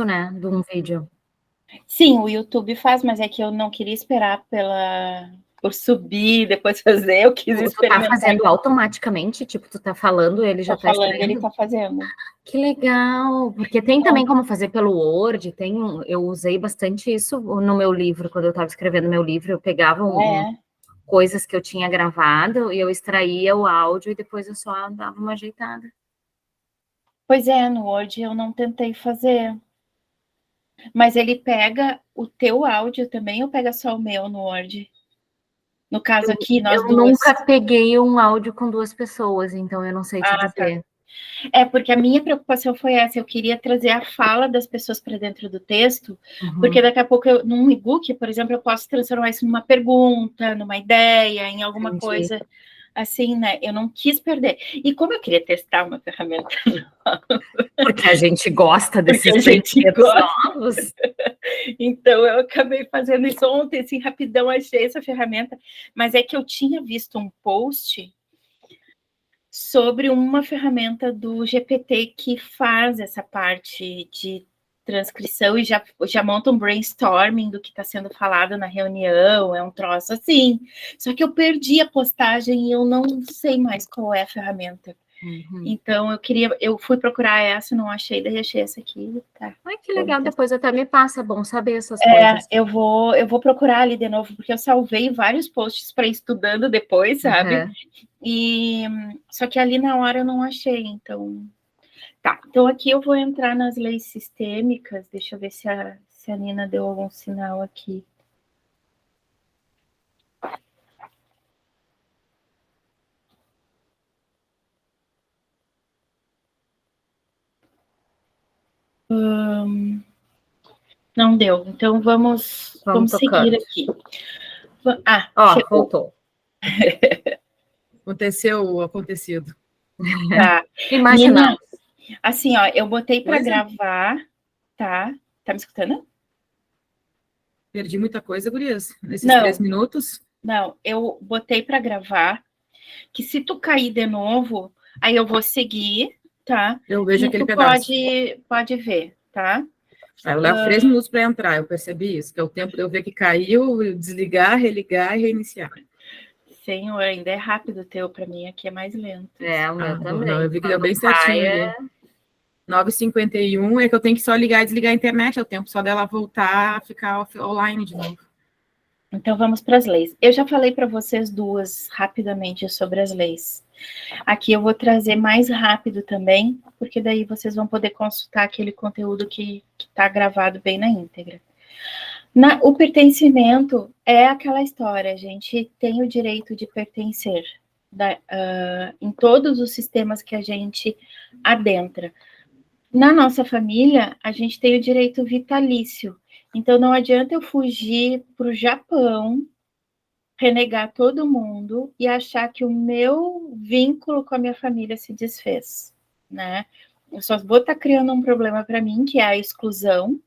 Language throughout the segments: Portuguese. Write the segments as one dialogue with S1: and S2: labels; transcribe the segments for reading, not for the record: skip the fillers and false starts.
S1: né, de um vídeo.
S2: Sim, o YouTube faz, mas é que eu não queria esperar por subir, depois fazer, eu quis experimentar.
S1: Tu tá fazendo automaticamente, tipo, tu tá falando, ele já tá
S2: falando,
S1: extraindo?
S2: ele tá fazendo.
S1: Que legal, porque tem também como fazer pelo Word, eu usei bastante isso no meu livro, quando eu estava escrevendo meu livro, eu pegava coisas que eu tinha gravado e eu extraía o áudio e depois eu só dava uma ajeitada.
S2: Pois é, no Word eu não tentei fazer. Mas ele pega o teu áudio também ou pega só o meu no Word? No caso aqui, nós duas.
S1: Eu nunca peguei um áudio com duas pessoas, então eu não sei te dizer.
S2: Tá. É, porque a minha preocupação foi essa, eu queria trazer a fala das pessoas para dentro do texto, porque daqui a pouco, num e-book, por exemplo, eu posso transformar isso numa pergunta, numa ideia, em alguma coisa assim, né? Eu não quis perder. E como eu queria testar uma ferramenta nova...
S1: Porque a gente gosta desses brinquedos novos.
S2: Então, eu acabei fazendo isso ontem, assim, rapidão, achei essa ferramenta. Mas é que eu tinha visto um post sobre uma ferramenta do GPT que faz essa parte de transcrição e já monta um brainstorming do que está sendo falado na reunião, é um troço assim. Só que eu perdi a postagem e eu não sei mais qual é a ferramenta. Então, eu fui procurar essa, não achei, daí achei essa aqui. Tá.
S1: Ai, que legal, depois até me passa, é bom saber essas coisas.
S2: Eu vou procurar ali de novo, porque eu salvei vários posts para ir estudando depois, sabe? E só que ali na hora eu não achei, então... Tá, então aqui eu vou entrar nas leis sistêmicas, deixa eu ver se a Nina deu algum sinal aqui. Não deu, então vamos seguir aqui. Chegou.
S1: Voltou.
S3: Aconteceu o acontecido.
S2: Tá.
S1: Imaginamos.
S2: Assim, ó, eu botei para gravar, tá? Tá me escutando?
S3: Perdi muita coisa, gurias, nesses 3 minutos.
S2: Não, eu botei para gravar, que se tu cair de novo, aí eu vou seguir, tá?
S3: Eu vejo aquele pedaço.
S2: Pode ver, tá?
S3: Eu levo 3 minutos para entrar, eu percebi isso, que é o tempo de eu ver que caiu, desligar, religar e reiniciar.
S2: Senhor, ainda é rápido o teu, para mim aqui é mais lento.
S1: O meu também.
S3: Não, eu vi que deu bem certinho ali. 9h51 é que eu tenho que só ligar e desligar a internet, é o tempo só dela voltar a ficar online de novo.
S2: Então, vamos para as leis. Eu já falei para vocês duas rapidamente sobre as leis. Aqui eu vou trazer mais rápido também, porque daí vocês vão poder consultar aquele conteúdo que está gravado bem na íntegra. O pertencimento é aquela história, a gente tem o direito de pertencer em todos os sistemas que a gente adentra. Na nossa família, a gente tem o direito vitalício. Então, não adianta eu fugir para o Japão, renegar todo mundo e achar que o meu vínculo com a minha família se desfez, né? Eu só vou estar criando um problema para mim, que é a exclusão,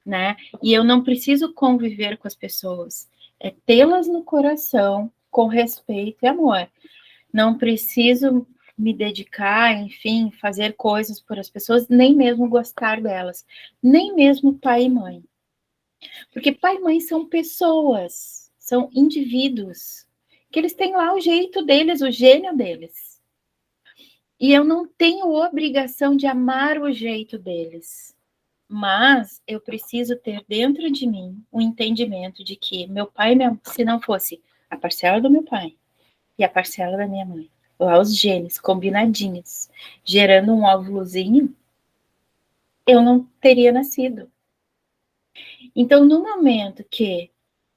S2: né? E eu não preciso conviver com as pessoas, é tê-las no coração, com respeito e amor. Não preciso me dedicar, enfim, fazer coisas por as pessoas, nem mesmo gostar delas, nem mesmo pai e mãe. Porque pai e mãe são pessoas, são indivíduos, que eles têm lá o jeito deles, o gênio deles. E eu não tenho obrigação de amar o jeito deles. Mas eu preciso ter dentro de mim o entendimento de que meu pai, se não fosse a parcela do meu pai e a parcela da minha mãe, lá os genes combinadinhos, gerando um óvulozinho, eu não teria nascido. Então, no momento que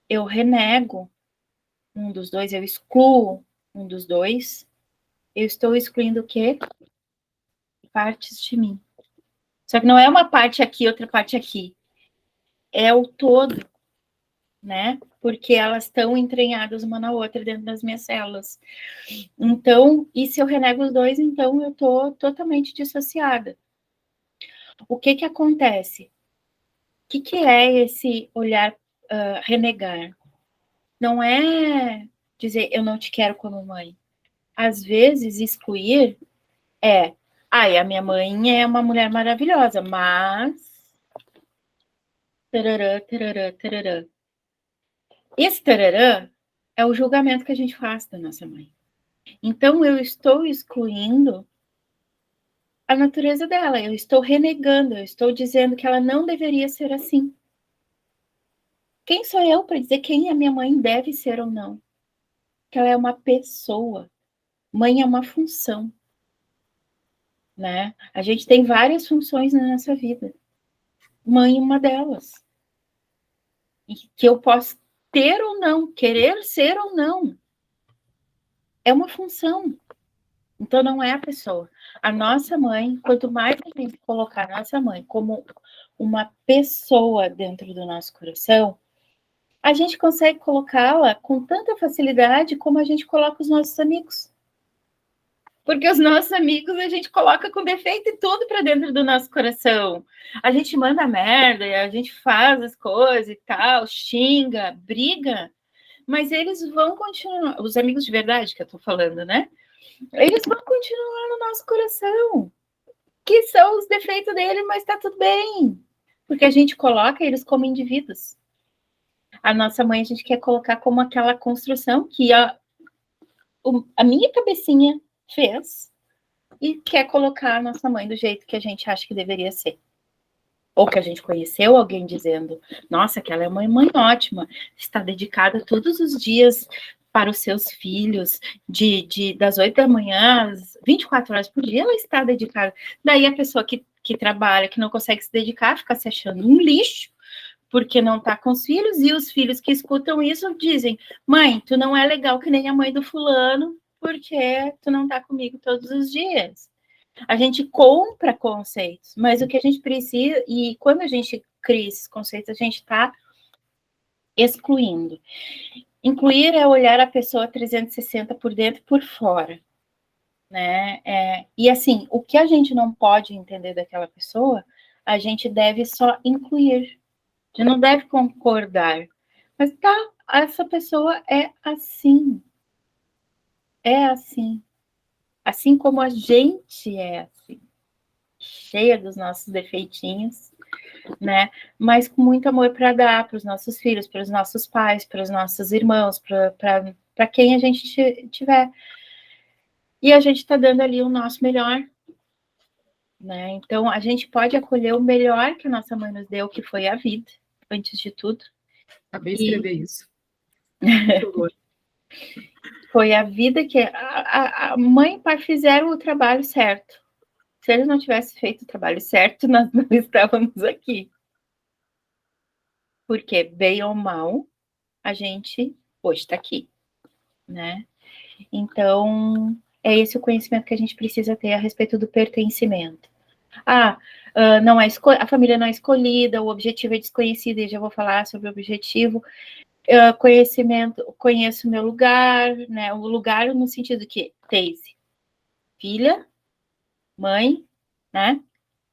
S2: eu renego um dos dois, eu excluo um dos dois, eu estou excluindo o quê? Partes de mim. Só que não é uma parte aqui, outra parte aqui. É o todo, né? Porque elas estão entranhadas uma na outra dentro das minhas células. Então, e se eu renego os dois, então eu estou totalmente dissociada. O que acontece? O que é esse olhar renegar? Não é dizer eu não te quero como mãe. Às vezes, excluir a minha mãe é uma mulher maravilhosa, mas Tarará, tarará, tarará. Esse tarará é o julgamento que a gente faz da nossa mãe. Então, eu estou excluindo a natureza dela, eu estou renegando, eu estou dizendo que ela não deveria ser assim. Quem sou eu para dizer quem a minha mãe deve ser ou não? Que ela é uma pessoa. Mãe é uma função, né? A gente tem várias funções na nossa vida. Mãe é uma delas. E que eu posso ter ou não, querer ser ou não. É uma função. Então, não é a pessoa. A nossa mãe, quanto mais a gente colocar a nossa mãe como uma pessoa dentro do nosso coração, a gente consegue colocá-la com tanta facilidade como a gente coloca os nossos amigos. Porque os nossos amigos a gente coloca com defeito e tudo para dentro do nosso coração. A gente manda merda, a gente faz as coisas e tal, xinga, briga, mas eles vão continuar, os amigos de verdade que eu tô falando, né? Eles vão continuar no nosso coração, que são os defeitos dele, mas tá tudo bem, porque a gente coloca eles como indivíduos. A nossa mãe a gente quer colocar como aquela construção que a minha cabecinha fez e quer colocar a nossa mãe do jeito que a gente acha que deveria ser. Ou que a gente conheceu alguém dizendo, nossa, aquela é uma mãe ótima, está dedicada todos os dias para os seus filhos, das 8 da manhã às 24 horas por dia, ela está dedicada. Daí a pessoa que trabalha, que não consegue se dedicar, fica se achando um lixo, porque não está com os filhos, e os filhos que escutam isso dizem, mãe, tu não é legal que nem a mãe do fulano, porque tu não está comigo todos os dias. A gente compra conceitos, mas o que a gente precisa, e quando a gente cria esses conceitos, a gente está excluindo. Incluir é olhar a pessoa 360 por dentro e por fora, né? E assim, o que a gente não pode entender daquela pessoa, a gente deve só incluir. A gente não deve concordar. Mas tá, essa pessoa é assim. É assim. Assim como a gente é assim. Cheia dos nossos defeitinhos, né? Mas com muito amor para dar para os nossos filhos, para os nossos pais, para os nossos irmãos, para quem a gente tiver. E a gente está dando ali o nosso melhor, né? Então, a gente pode acolher o melhor que a nossa mãe nos deu, que foi a vida, antes de tudo.
S3: Acabei de escrever isso.
S2: Foi a vida que a mãe e o pai fizeram o trabalho certo. Se eles não tivessem feito o trabalho certo, nós não estávamos aqui. Porque, bem ou mal, a gente hoje está aqui, né? Então, é esse o conhecimento que a gente precisa ter a respeito do pertencimento. Não é a família não é escolhida, o objetivo é desconhecido, e já vou falar sobre o objetivo. Conheço o meu lugar, né? O lugar no sentido que Daisy, filha, mãe, né?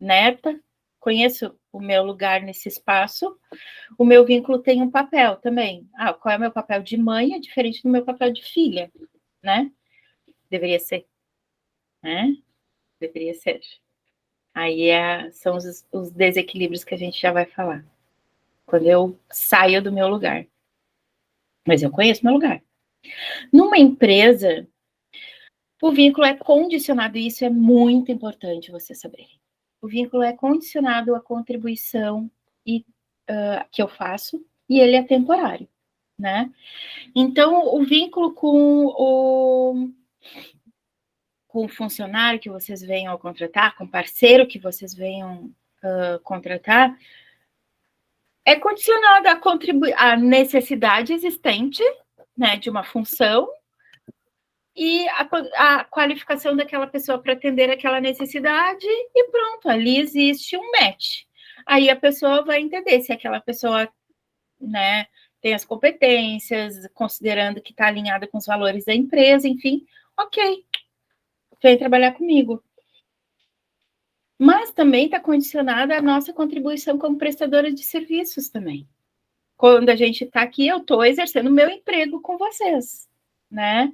S2: Neta, conheço o meu lugar nesse espaço. O meu vínculo tem um papel também. Qual é o meu papel de mãe? É diferente do meu papel de filha, né? Deveria ser, né? Deveria ser. Aí são os desequilíbrios que a gente já vai falar. Quando eu saio do meu lugar. Mas eu conheço meu lugar. Numa empresa, o vínculo é condicionado, e isso é muito importante você saber. O vínculo é condicionado à contribuição que eu faço, e ele é temporário, né? Então, o vínculo com o funcionário que vocês venham a contratar, com o parceiro que vocês venham contratar, é condicionado à necessidade existente, né, de uma função, e a qualificação daquela pessoa para atender aquela necessidade, e pronto, ali existe um match. Aí a pessoa vai entender se aquela pessoa, né, tem as competências, considerando que está alinhada com os valores da empresa, enfim, ok, vem trabalhar comigo. Mas também está condicionada a nossa contribuição como prestadora de serviços também. Quando a gente está aqui, eu estou exercendo o meu emprego com vocês, né?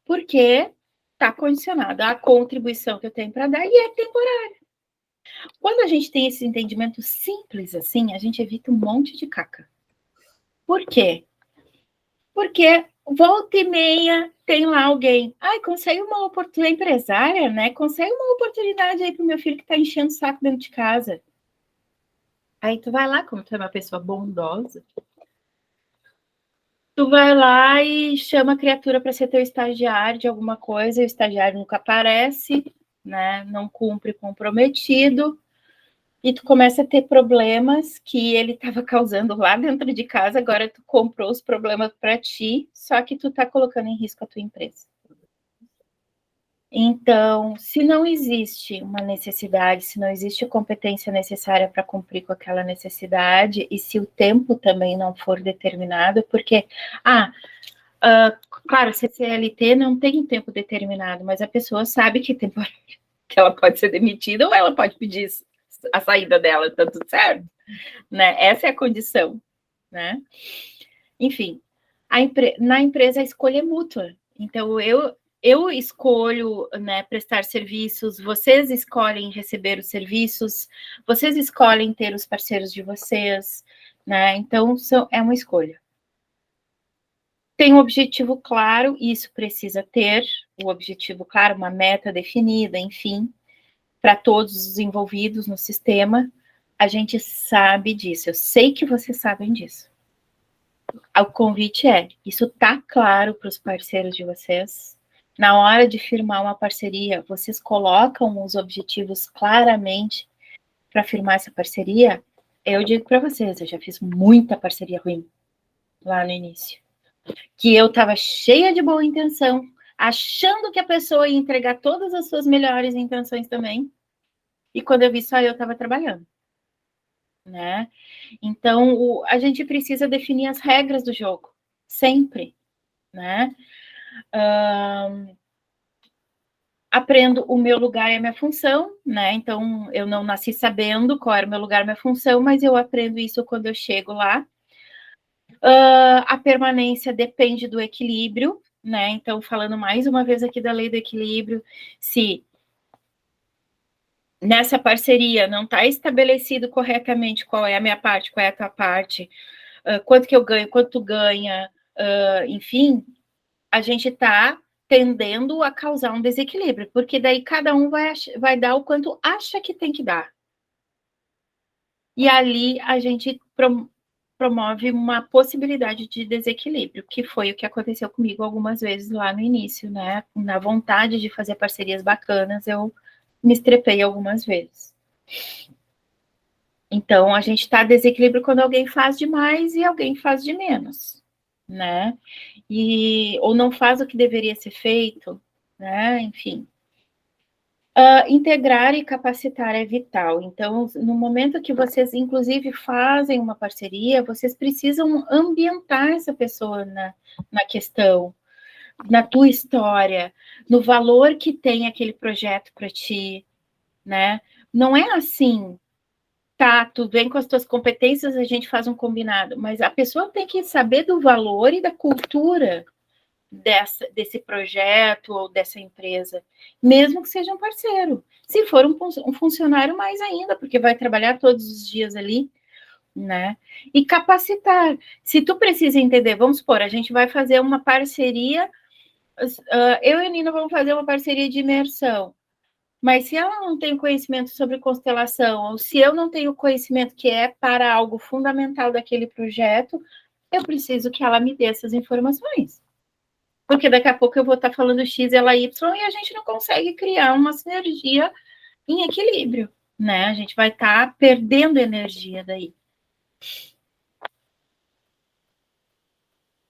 S2: Porque está condicionada à contribuição que eu tenho para dar, e é temporário. Quando a gente tem esse entendimento simples assim, a gente evita um monte de caca. Por quê? Porque volta e meia tem lá alguém. Ai, consegue uma oportunidade, empresária, né? Consegue uma oportunidade aí pro meu filho que tá enchendo o saco dentro de casa. Aí tu vai lá, como tu é uma pessoa bondosa, tu vai lá e chama a criatura para ser teu estagiário de alguma coisa, e o estagiário nunca aparece, né? Não cumpre comprometido, e tu começa a ter problemas que ele estava causando lá dentro de casa, agora tu comprou os problemas para ti, só que tu tá colocando em risco a tua empresa. Então, se não existe uma necessidade, se não existe a competência necessária para cumprir com aquela necessidade, e se o tempo também não for determinado, porque, claro, CLT não tem um tempo determinado, mas a pessoa sabe que que ela pode ser demitida ou ela pode pedir a saída dela, tá tudo certo, né? Essa é a condição, né? Enfim, na empresa a escolha é mútua. Então, eu escolho, né, prestar serviços, vocês escolhem receber os serviços, vocês escolhem ter os parceiros de vocês, né? Então, é uma escolha. Tem um objetivo claro, isso precisa ter o objetivo claro, uma meta definida, enfim, para todos os envolvidos no sistema. A gente sabe disso, eu sei que vocês sabem disso. O convite isso está claro para os parceiros de vocês? Na hora de firmar uma parceria, vocês colocam os objetivos claramente para firmar essa parceria? Eu digo para vocês, eu já fiz muita parceria ruim lá no início. Que eu estava cheia de boa intenção, achando que a pessoa ia entregar todas as suas melhores intenções também. E quando eu vi, só eu estava trabalhando. Né? Então, a gente precisa definir as regras do jogo, sempre, né? Aprendo o meu lugar e a minha função, né? Então, eu não nasci sabendo qual era o meu lugar e a minha função, mas eu aprendo isso quando eu chego lá. A permanência depende do equilíbrio, né? Então, falando mais uma vez aqui da lei do equilíbrio, se nessa parceria não está estabelecido corretamente qual é a minha parte, qual é a tua parte, quanto que eu ganho, quanto tu ganha, enfim, a gente está tendendo a causar um desequilíbrio, porque daí cada um vai dar o quanto acha que tem que dar. E ali a gente promove uma possibilidade de desequilíbrio, que foi o que aconteceu comigo algumas vezes lá no início, né? Na vontade de fazer parcerias bacanas, eu me estrepei algumas vezes. Então, a gente está desequilíbrio quando alguém faz demais e alguém faz de menos, né? Ou não faz o que deveria ser feito, né? Enfim. Integrar e capacitar é vital. Então, no momento que vocês, inclusive, fazem uma parceria, vocês precisam ambientar essa pessoa na questão, na tua história, no valor que tem aquele projeto para ti, né? Não é assim, tá, tu vem com as tuas competências, a gente faz um combinado, mas a pessoa tem que saber do valor e da cultura desse projeto ou dessa empresa, mesmo que seja um parceiro. Se for um funcionário, mais ainda, porque vai trabalhar todos os dias ali, né? E capacitar. Se tu precisa entender, vamos supor, a gente vai fazer uma parceria, eu e a Nina vamos fazer uma parceria de imersão. Mas se ela não tem conhecimento sobre constelação, ou se eu não tenho conhecimento que é para algo fundamental daquele projeto, eu preciso que ela me dê essas informações. Porque daqui a pouco eu vou estar falando X, ela Y, e a gente não consegue criar uma sinergia em equilíbrio, né? A gente vai estar perdendo energia daí.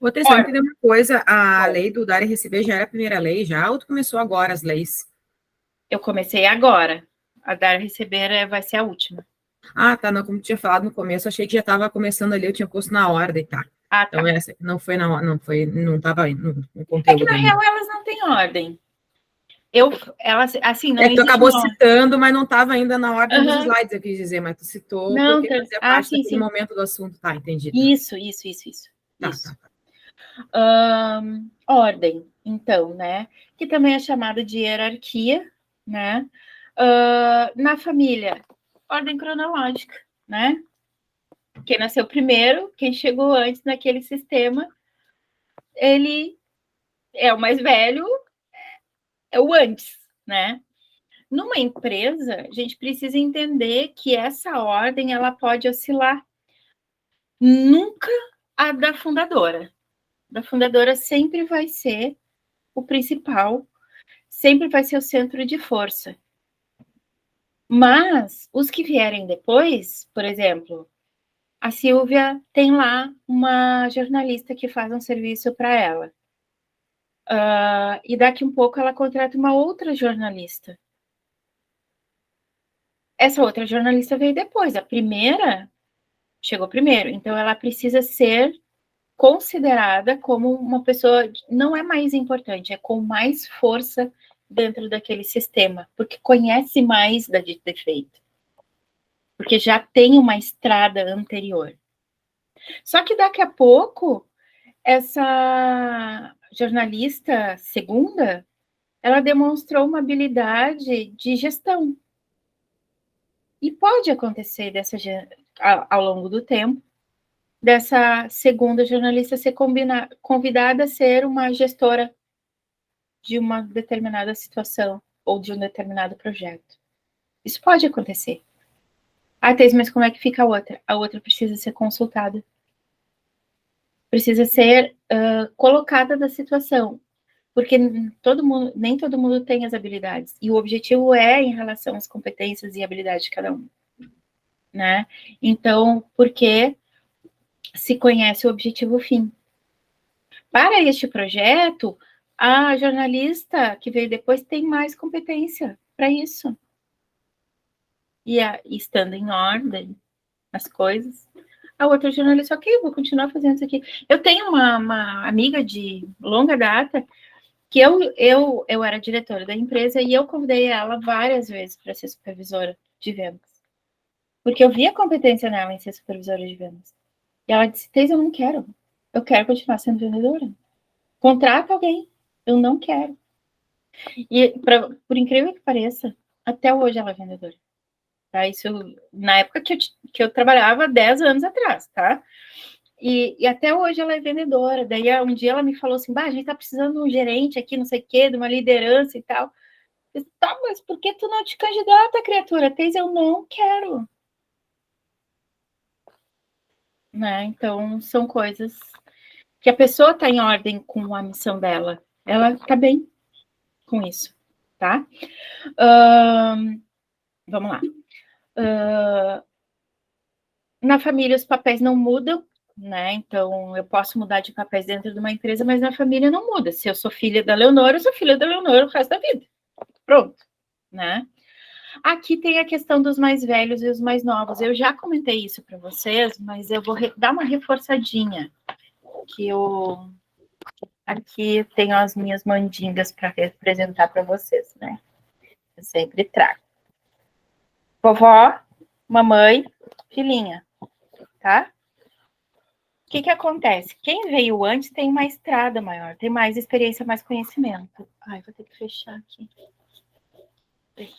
S3: Vou tentar entender uma coisa, a lei do dar e receber já era a primeira lei já, ou tu começou agora as leis?
S2: Eu comecei agora. A dar e receber vai ser a última.
S3: Ah, tá, não, como tu tinha falado no começo, achei que já estava começando ali, eu tinha posto na ordem, tá?
S2: Ah, tá.
S3: Então essa não estava no conteúdo.
S2: É que na real elas não têm ordem. Elas, assim, não
S3: tu acabou citando, mas não estava ainda na ordem dos slides, eu quis dizer, mas tu citou
S2: não,
S3: porque fazia parte daquele momento do assunto, tá, entendi. Tá.
S2: Isso.
S3: Tá,
S2: isso. Tá. Ordem, então, né? Que também é chamada de hierarquia, né? Na família, ordem cronológica, né? Quem nasceu primeiro, quem chegou antes naquele sistema, ele é o mais velho, é o antes, né? Numa empresa, a gente precisa entender que essa ordem ela pode oscilar. Nunca a da fundadora. Da fundadora sempre vai ser o principal, sempre vai ser o centro de força. Mas os que vierem depois, por exemplo, a Silvia tem lá uma jornalista que faz um serviço para ela. E daqui um pouco ela contrata uma outra jornalista. Essa outra jornalista veio depois. A primeira chegou primeiro. Então ela precisa ser considerada como uma pessoa, não é mais importante, é com mais força dentro daquele sistema, porque conhece mais da dito defeito. Porque já tem uma estrada anterior. Só que daqui a pouco, essa jornalista segunda, ela demonstrou uma habilidade de gestão. E pode acontecer ao longo do tempo, dessa segunda jornalista ser convidada a ser uma gestora de uma determinada situação ou de um determinado projeto. Isso pode acontecer. Thais, mas como é que fica a outra? A outra precisa ser consultada. Precisa ser colocada da situação. Porque nem todo mundo tem as habilidades. E o objetivo é em relação às competências e habilidades de cada um. Né? Então, porque se conhece o objetivo fim. Para este projeto, a jornalista que veio depois tem mais competência para isso. E estando em ordem as coisas, a outra jornalista, ok, vou continuar fazendo isso aqui. Eu tenho uma amiga de longa data que eu era diretora da empresa e eu convidei ela várias vezes para ser supervisora de vendas. Porque eu vi a competência nela em ser supervisora de vendas. E ela disse, Thais, eu não quero. Eu quero continuar sendo vendedora. Contrata alguém. Eu não quero. E, por incrível que pareça, até hoje ela é vendedora. Tá? Isso na época que eu trabalhava 10 anos atrás, tá? E até hoje ela é vendedora. Daí um dia ela me falou assim, a gente tá precisando de um gerente aqui, não sei o quê, de uma liderança e tal. Eu disse, tá, mas por que tu não te candidata, criatura? Thais, eu não quero. Né? Então, são coisas que a pessoa está em ordem com a missão dela. Ela está bem com isso, tá? Vamos lá. Na família, os papéis não mudam, né? Então, eu posso mudar de papéis dentro de uma empresa, mas na família não muda. Se eu sou filha da Leonor, eu sou filha da Leonor o resto da vida. Pronto, né? Aqui tem a questão dos mais velhos e os mais novos. Eu já comentei isso para vocês, mas eu vou dar uma reforçadinha. Que eu aqui tenho as minhas mandingas para representar para vocês, né? Eu sempre trago. Vovó, mamãe, filhinha, tá? O que acontece? Quem veio antes tem uma estrada maior, tem mais experiência, mais conhecimento. Ai, vou ter que fechar aqui. Deixa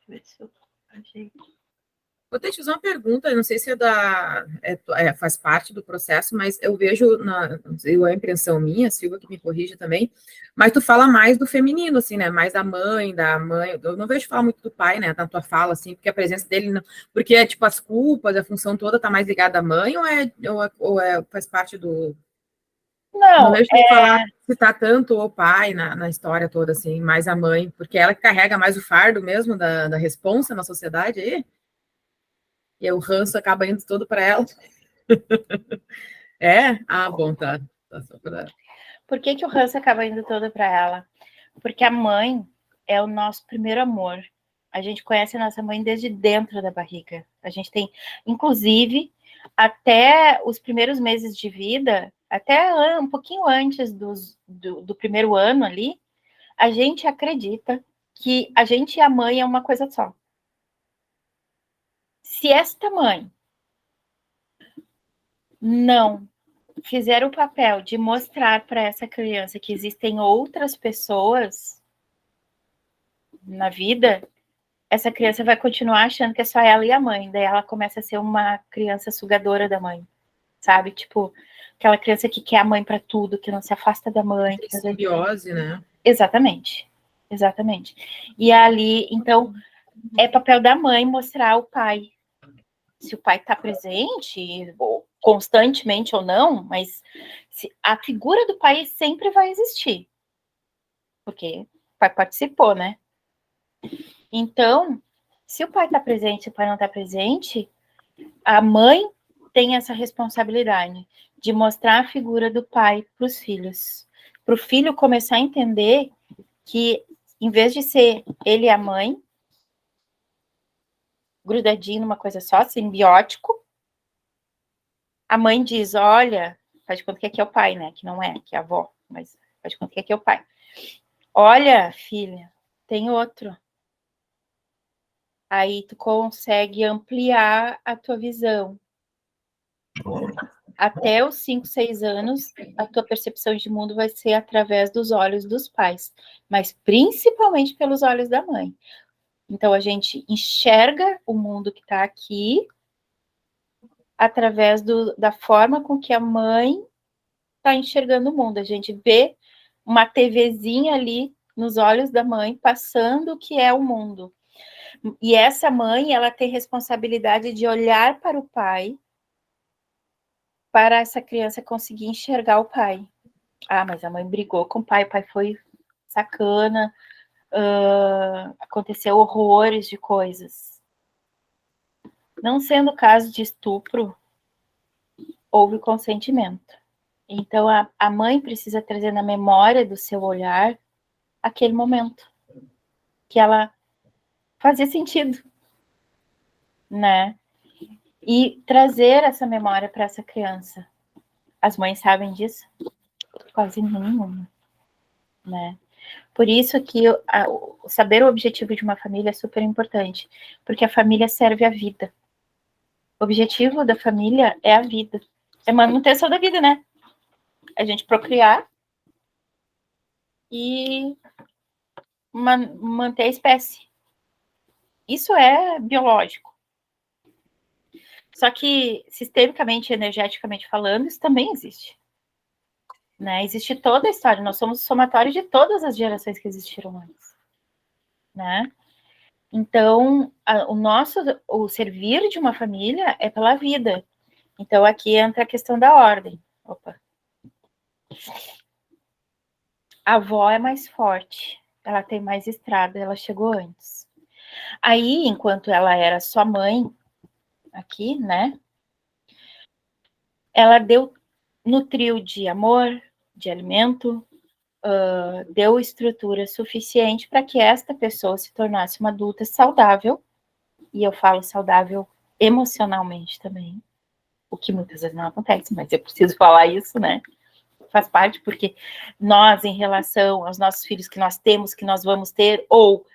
S2: eu ver se eu ajeito.
S3: Vou te fazer uma pergunta, não sei se faz parte do processo, mas eu vejo, a impressão minha, Silvia que me corrige também, mas tu fala mais do feminino, assim, né, mais da mãe, eu não vejo falar muito do pai, né, na tua fala, assim, porque a presença dele, porque, tipo, as culpas, a função toda tá mais ligada à mãe, ou faz parte do... Não vejo tu falar, citar tanto o pai na história toda, assim, mais a mãe, porque ela que carrega mais o fardo mesmo da responsa na sociedade aí. E o ranço acaba indo todo para ela. Bom, tá.
S2: Por que o ranço acaba indo todo para ela? Porque a mãe é o nosso primeiro amor. A gente conhece a nossa mãe desde dentro da barriga. A gente tem, inclusive, até os primeiros meses de vida, até um pouquinho antes do primeiro ano ali, a gente acredita que a gente e a mãe é uma coisa só. Se esta mãe não fizer o papel de mostrar para essa criança que existem outras pessoas, na vida, essa criança vai continuar achando que é só ela e a mãe. Daí ela começa a ser uma criança sugadora da mãe, sabe? Tipo, aquela criança que quer a mãe para tudo, que não se afasta da mãe.
S3: Tem simbiose, né?
S2: Exatamente. E ali, então, é papel da mãe mostrar ao pai. Se o pai está presente, constantemente ou não, mas a figura do pai sempre vai existir. Porque o pai participou, né? Então, se o pai está presente, se o pai não está presente, a mãe tem essa responsabilidade de mostrar a figura do pai para os filhos. Para o filho começar a entender que, em vez de ser ele e a mãe, grudadinho numa coisa só, simbiótico, a mãe diz, olha, faz de conta que aqui é o pai, né? Que não é, que é a avó, mas faz de conta que aqui é o pai. Olha, filha, tem outro. Aí tu consegue ampliar a tua visão. Até os 5, 6 anos, a tua percepção de mundo vai ser através dos olhos dos pais, mas principalmente pelos olhos da mãe. Então, a gente enxerga o mundo que está aqui através da forma com que a mãe está enxergando o mundo. A gente vê uma TVzinha ali nos olhos da mãe, passando o que é o mundo. E essa mãe, ela tem responsabilidade de olhar para o pai, para essa criança conseguir enxergar o pai. Ah, mas a mãe brigou com o pai foi sacana, aconteceu horrores de coisas. Não sendo caso de estupro, houve consentimento. Então, a mãe precisa trazer na memória do seu olhar aquele momento que ela fazia sentido, né? E trazer essa memória para essa criança. As mães sabem disso? Quase nenhuma, né? Por isso que saber o objetivo de uma família é super importante, porque a família serve a vida. O objetivo da família é a vida. É manutenção da vida, né? A gente procriar e manter a espécie. Isso é biológico. Só que, sistemicamente, energeticamente falando, isso também existe. Né? Existe toda a história. Nós somos o somatório de todas as gerações que existiram antes. Né? Então, o servir de uma família é pela vida. Então, aqui entra a questão da ordem. Opa. A avó é mais forte. Ela tem mais estrada, ela chegou antes. Aí, enquanto ela era sua mãe, aqui, né? Ela nutriu de amor, de alimento, deu estrutura suficiente para que esta pessoa se tornasse uma adulta saudável, e eu falo saudável emocionalmente também, o que muitas vezes não acontece, mas eu preciso falar isso, né? Faz parte, porque nós, em relação aos nossos filhos que nós temos, que nós vamos ter, ou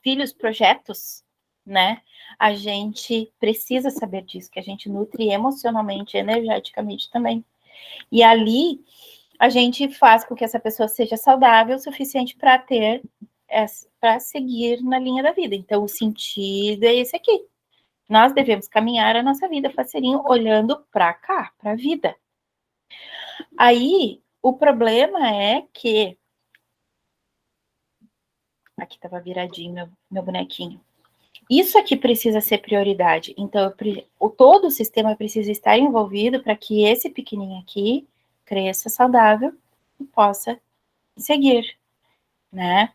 S2: filhos projetos, né? A gente precisa saber disso, que a gente nutre emocionalmente, energeticamente também. E ali, a gente faz com que essa pessoa seja saudável o suficiente para seguir na linha da vida. Então, o sentido é esse aqui. Nós devemos caminhar a nossa vida, faceirinho, olhando para cá, para a vida. Aí, o problema é que... Aqui estava viradinho meu bonequinho. Isso aqui precisa ser prioridade. Então, todo o sistema precisa estar envolvido para que esse pequenininho aqui cresça saudável e possa seguir, né?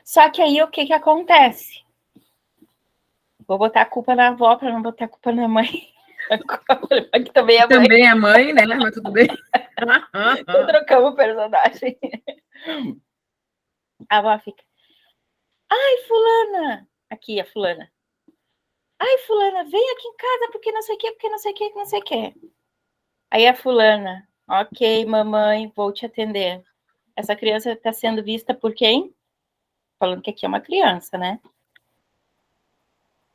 S2: Só que aí, o que acontece? Vou botar a culpa na avó para não botar a culpa na mãe. Que também é mãe.
S3: Também é mãe, né? Mas tudo bem.
S2: Trocamos o personagem. A avó fica... Ai, fulana! Aqui, a fulana. Ai, fulana, vem aqui em casa porque não sei o que, porque não sei o que, não sei o que. Aí a fulana, ok, mamãe, vou te atender. Essa criança está sendo vista por quem? Falando que aqui é uma criança, né?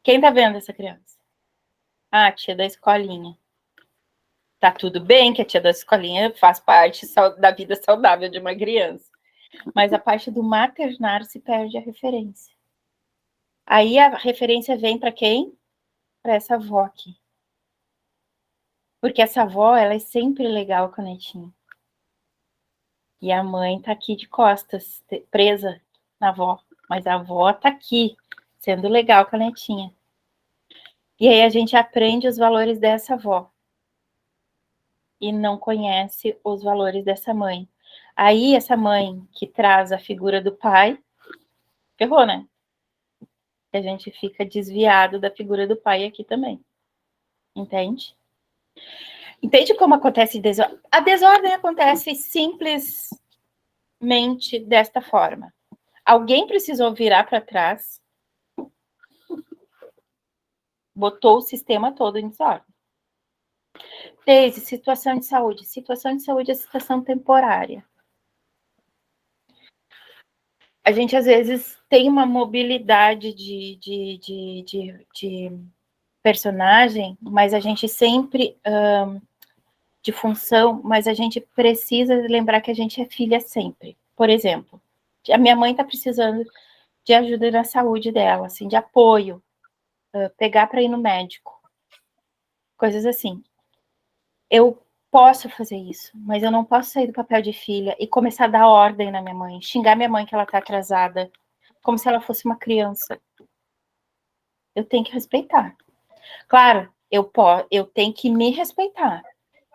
S2: Quem tá vendo essa criança? Ah, a tia da escolinha. Tá tudo bem que a tia da escolinha faz parte da vida saudável de uma criança. Mas a parte do maternário se perde a referência. Aí a referência vem para quem? Para essa avó aqui. Porque essa avó, ela é sempre legal com a netinha. E a mãe tá aqui de costas, presa na avó. Mas a avó tá aqui, sendo legal com a netinha. E aí a gente aprende os valores dessa avó. E não conhece os valores dessa mãe. Aí essa mãe que traz a figura do pai, ferrou, né? A gente fica desviado da figura do pai aqui também. Entende? Entende como acontece desordem? A desordem acontece simplesmente desta forma. Alguém precisou virar para trás, botou o sistema todo em desordem. Desde situação de saúde. Situação de saúde é situação temporária. A gente, às vezes, tem uma mobilidade de personagem, mas a gente sempre... de função, mas a gente precisa lembrar que a gente é filha sempre. Por exemplo, a minha mãe está precisando de ajuda na saúde dela, assim, de apoio, pegar para ir no médico, coisas assim. Eu posso fazer isso, mas eu não posso sair do papel de filha e começar a dar ordem na minha mãe, xingar minha mãe que ela está atrasada, como se ela fosse uma criança. Eu tenho que respeitar. Claro, eu tenho que me respeitar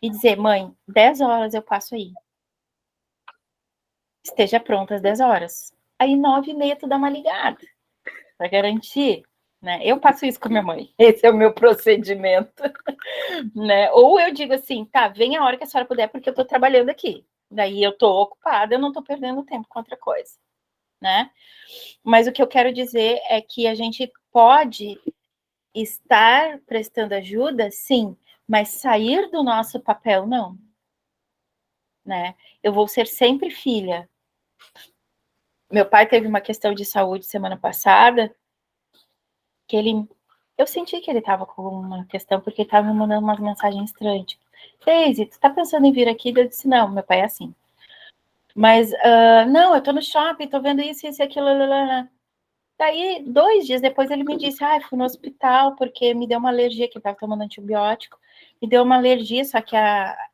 S2: e dizer, mãe, 10 horas eu passo aí. Esteja pronta às 10 horas. Aí 9h30 tu dá uma ligada, para garantir, né? Eu passo isso com minha mãe, esse é o meu procedimento, né? Ou eu digo assim, tá, vem a hora que a senhora puder, porque eu tô trabalhando aqui. Daí eu tô ocupada, eu não tô perdendo tempo com outra coisa, né? Mas o que eu quero dizer é que a gente pode estar prestando ajuda, sim, mas sair do nosso papel, não. Né? Eu vou ser sempre filha. Meu pai teve uma questão de saúde semana passada, que eu senti que ele estava com uma questão, porque ele estava me mandando umas mensagens estranhas, tipo, Daisy, tu tá pensando em vir aqui? Eu disse, não, meu pai é assim. Mas, não, eu tô no shopping, tô vendo isso e aquilo, Daí, 2 dias depois, ele me disse, fui no hospital, porque me deu uma alergia, que ele estava tomando antibiótico, me deu uma alergia, só que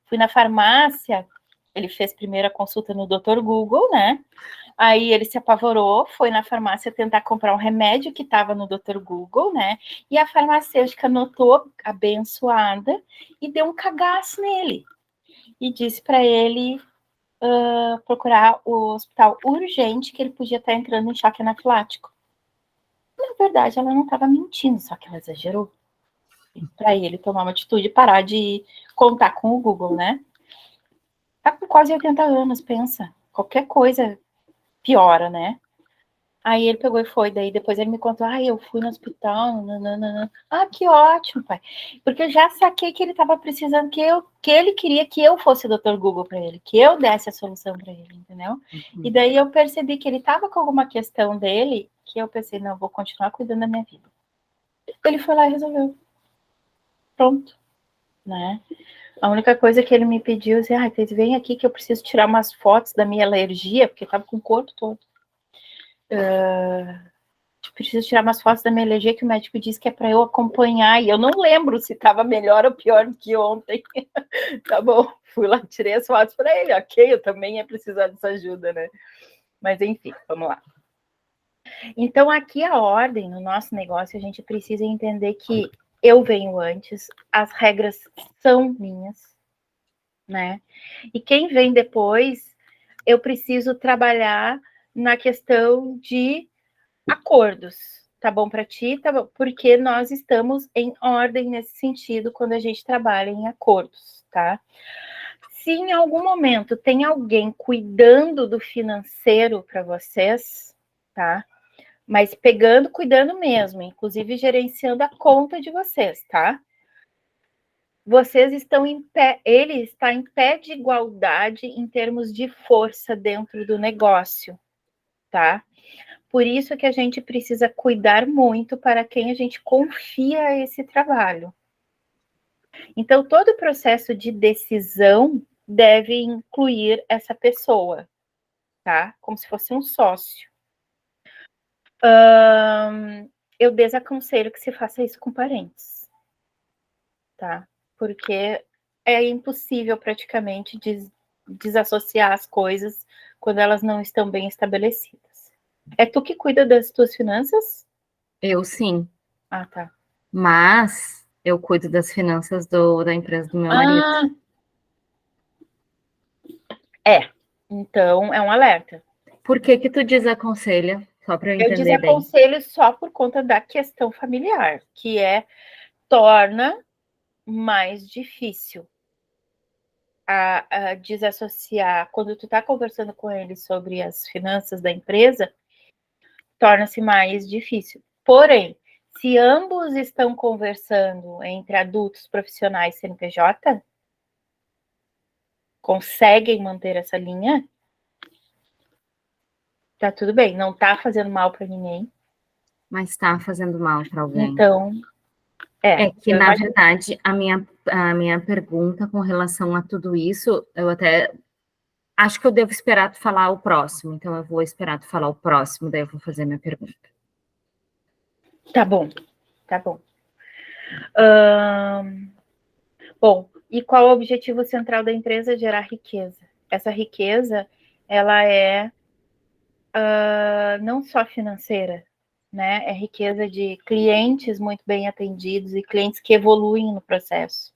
S2: fui na farmácia, ele fez primeiro a consulta no Dr. Google, né? Aí ele se apavorou, foi na farmácia tentar comprar um remédio que estava no Dr. Google, né? E a farmacêutica notou, abençoada, e deu um cagaço nele. E disse para ele procurar o hospital urgente, que ele podia estar entrando em choque anafilático. Na verdade, ela não estava mentindo, só que ela exagerou. Para ele tomar uma atitude e parar de contar com o Google, né? Tá com quase 80 anos, pensa. Qualquer coisa piora, né? Aí ele pegou e foi. Daí depois ele me contou, eu fui no hospital, nananana. Que ótimo, pai. Porque eu já saquei que ele estava precisando, que ele queria que eu fosse o Dr. Google para ele, que eu desse a solução para ele, entendeu? Uhum. E daí eu percebi que ele estava com alguma questão dele, que eu pensei, não, vou continuar cuidando da minha vida. Ele foi lá e resolveu. Pronto. Né? A única coisa que ele me pediu, assim, vem aqui que eu preciso tirar umas fotos da minha alergia, porque estava com o corpo todo. Preciso tirar umas fotos da minha alergia, que o médico disse que é para eu acompanhar, e eu não lembro se estava melhor ou pior do que ontem. Tá bom, fui lá, tirei as fotos para ele, ok, eu também ia precisar dessa ajuda, né? Mas enfim, vamos lá. Então, aqui a ordem no nosso negócio, a gente precisa entender que eu venho antes, as regras são minhas, né? E quem vem depois, eu preciso trabalhar na questão de acordos. Tá bom para ti? Tá bom, porque nós estamos em ordem nesse sentido quando a gente trabalha em acordos, tá? Se em algum momento tem alguém cuidando do financeiro para vocês, tá? Mas cuidando mesmo, inclusive gerenciando a conta de vocês, tá? Vocês estão em pé, ele está em pé de igualdade em termos de força dentro do negócio, tá? Por isso que a gente precisa cuidar muito para quem a gente confia esse trabalho. Então, todo o processo de decisão deve incluir essa pessoa, tá? Como se fosse um sócio. eu desaconselho que se faça isso com parentes, tá? Porque é impossível praticamente desassociar as coisas quando elas não estão bem estabelecidas. É tu que cuida das tuas finanças?
S1: Eu sim,
S2: Ah, tá.
S1: mas eu cuido das finanças da empresa do meu marido.
S2: Então é um alerta.
S1: Por que que tu desaconselha? Só para eu
S2: Eu
S1: entender bem.
S2: desaconselho só por conta da questão familiar, que torna mais difícil a desassociar. Quando tu tá conversando com ele sobre as finanças da empresa, torna-se mais difícil. Porém, se ambos estão conversando entre adultos profissionais CNPJ, conseguem manter essa linha, tá tudo bem, não tá fazendo mal para ninguém.
S1: Mas está fazendo mal para alguém.
S2: Então,
S1: é que, na verdade, a minha pergunta com relação a tudo isso, eu até acho que eu devo esperar tu falar o próximo. Então, eu vou esperar tu falar o próximo, daí eu vou fazer minha pergunta.
S2: Tá bom, tá bom. Bom, e qual o objetivo central da empresa? Gerar riqueza. Essa riqueza, ela é não só financeira, né? É riqueza de clientes muito bem atendidos e clientes que evoluem no processo,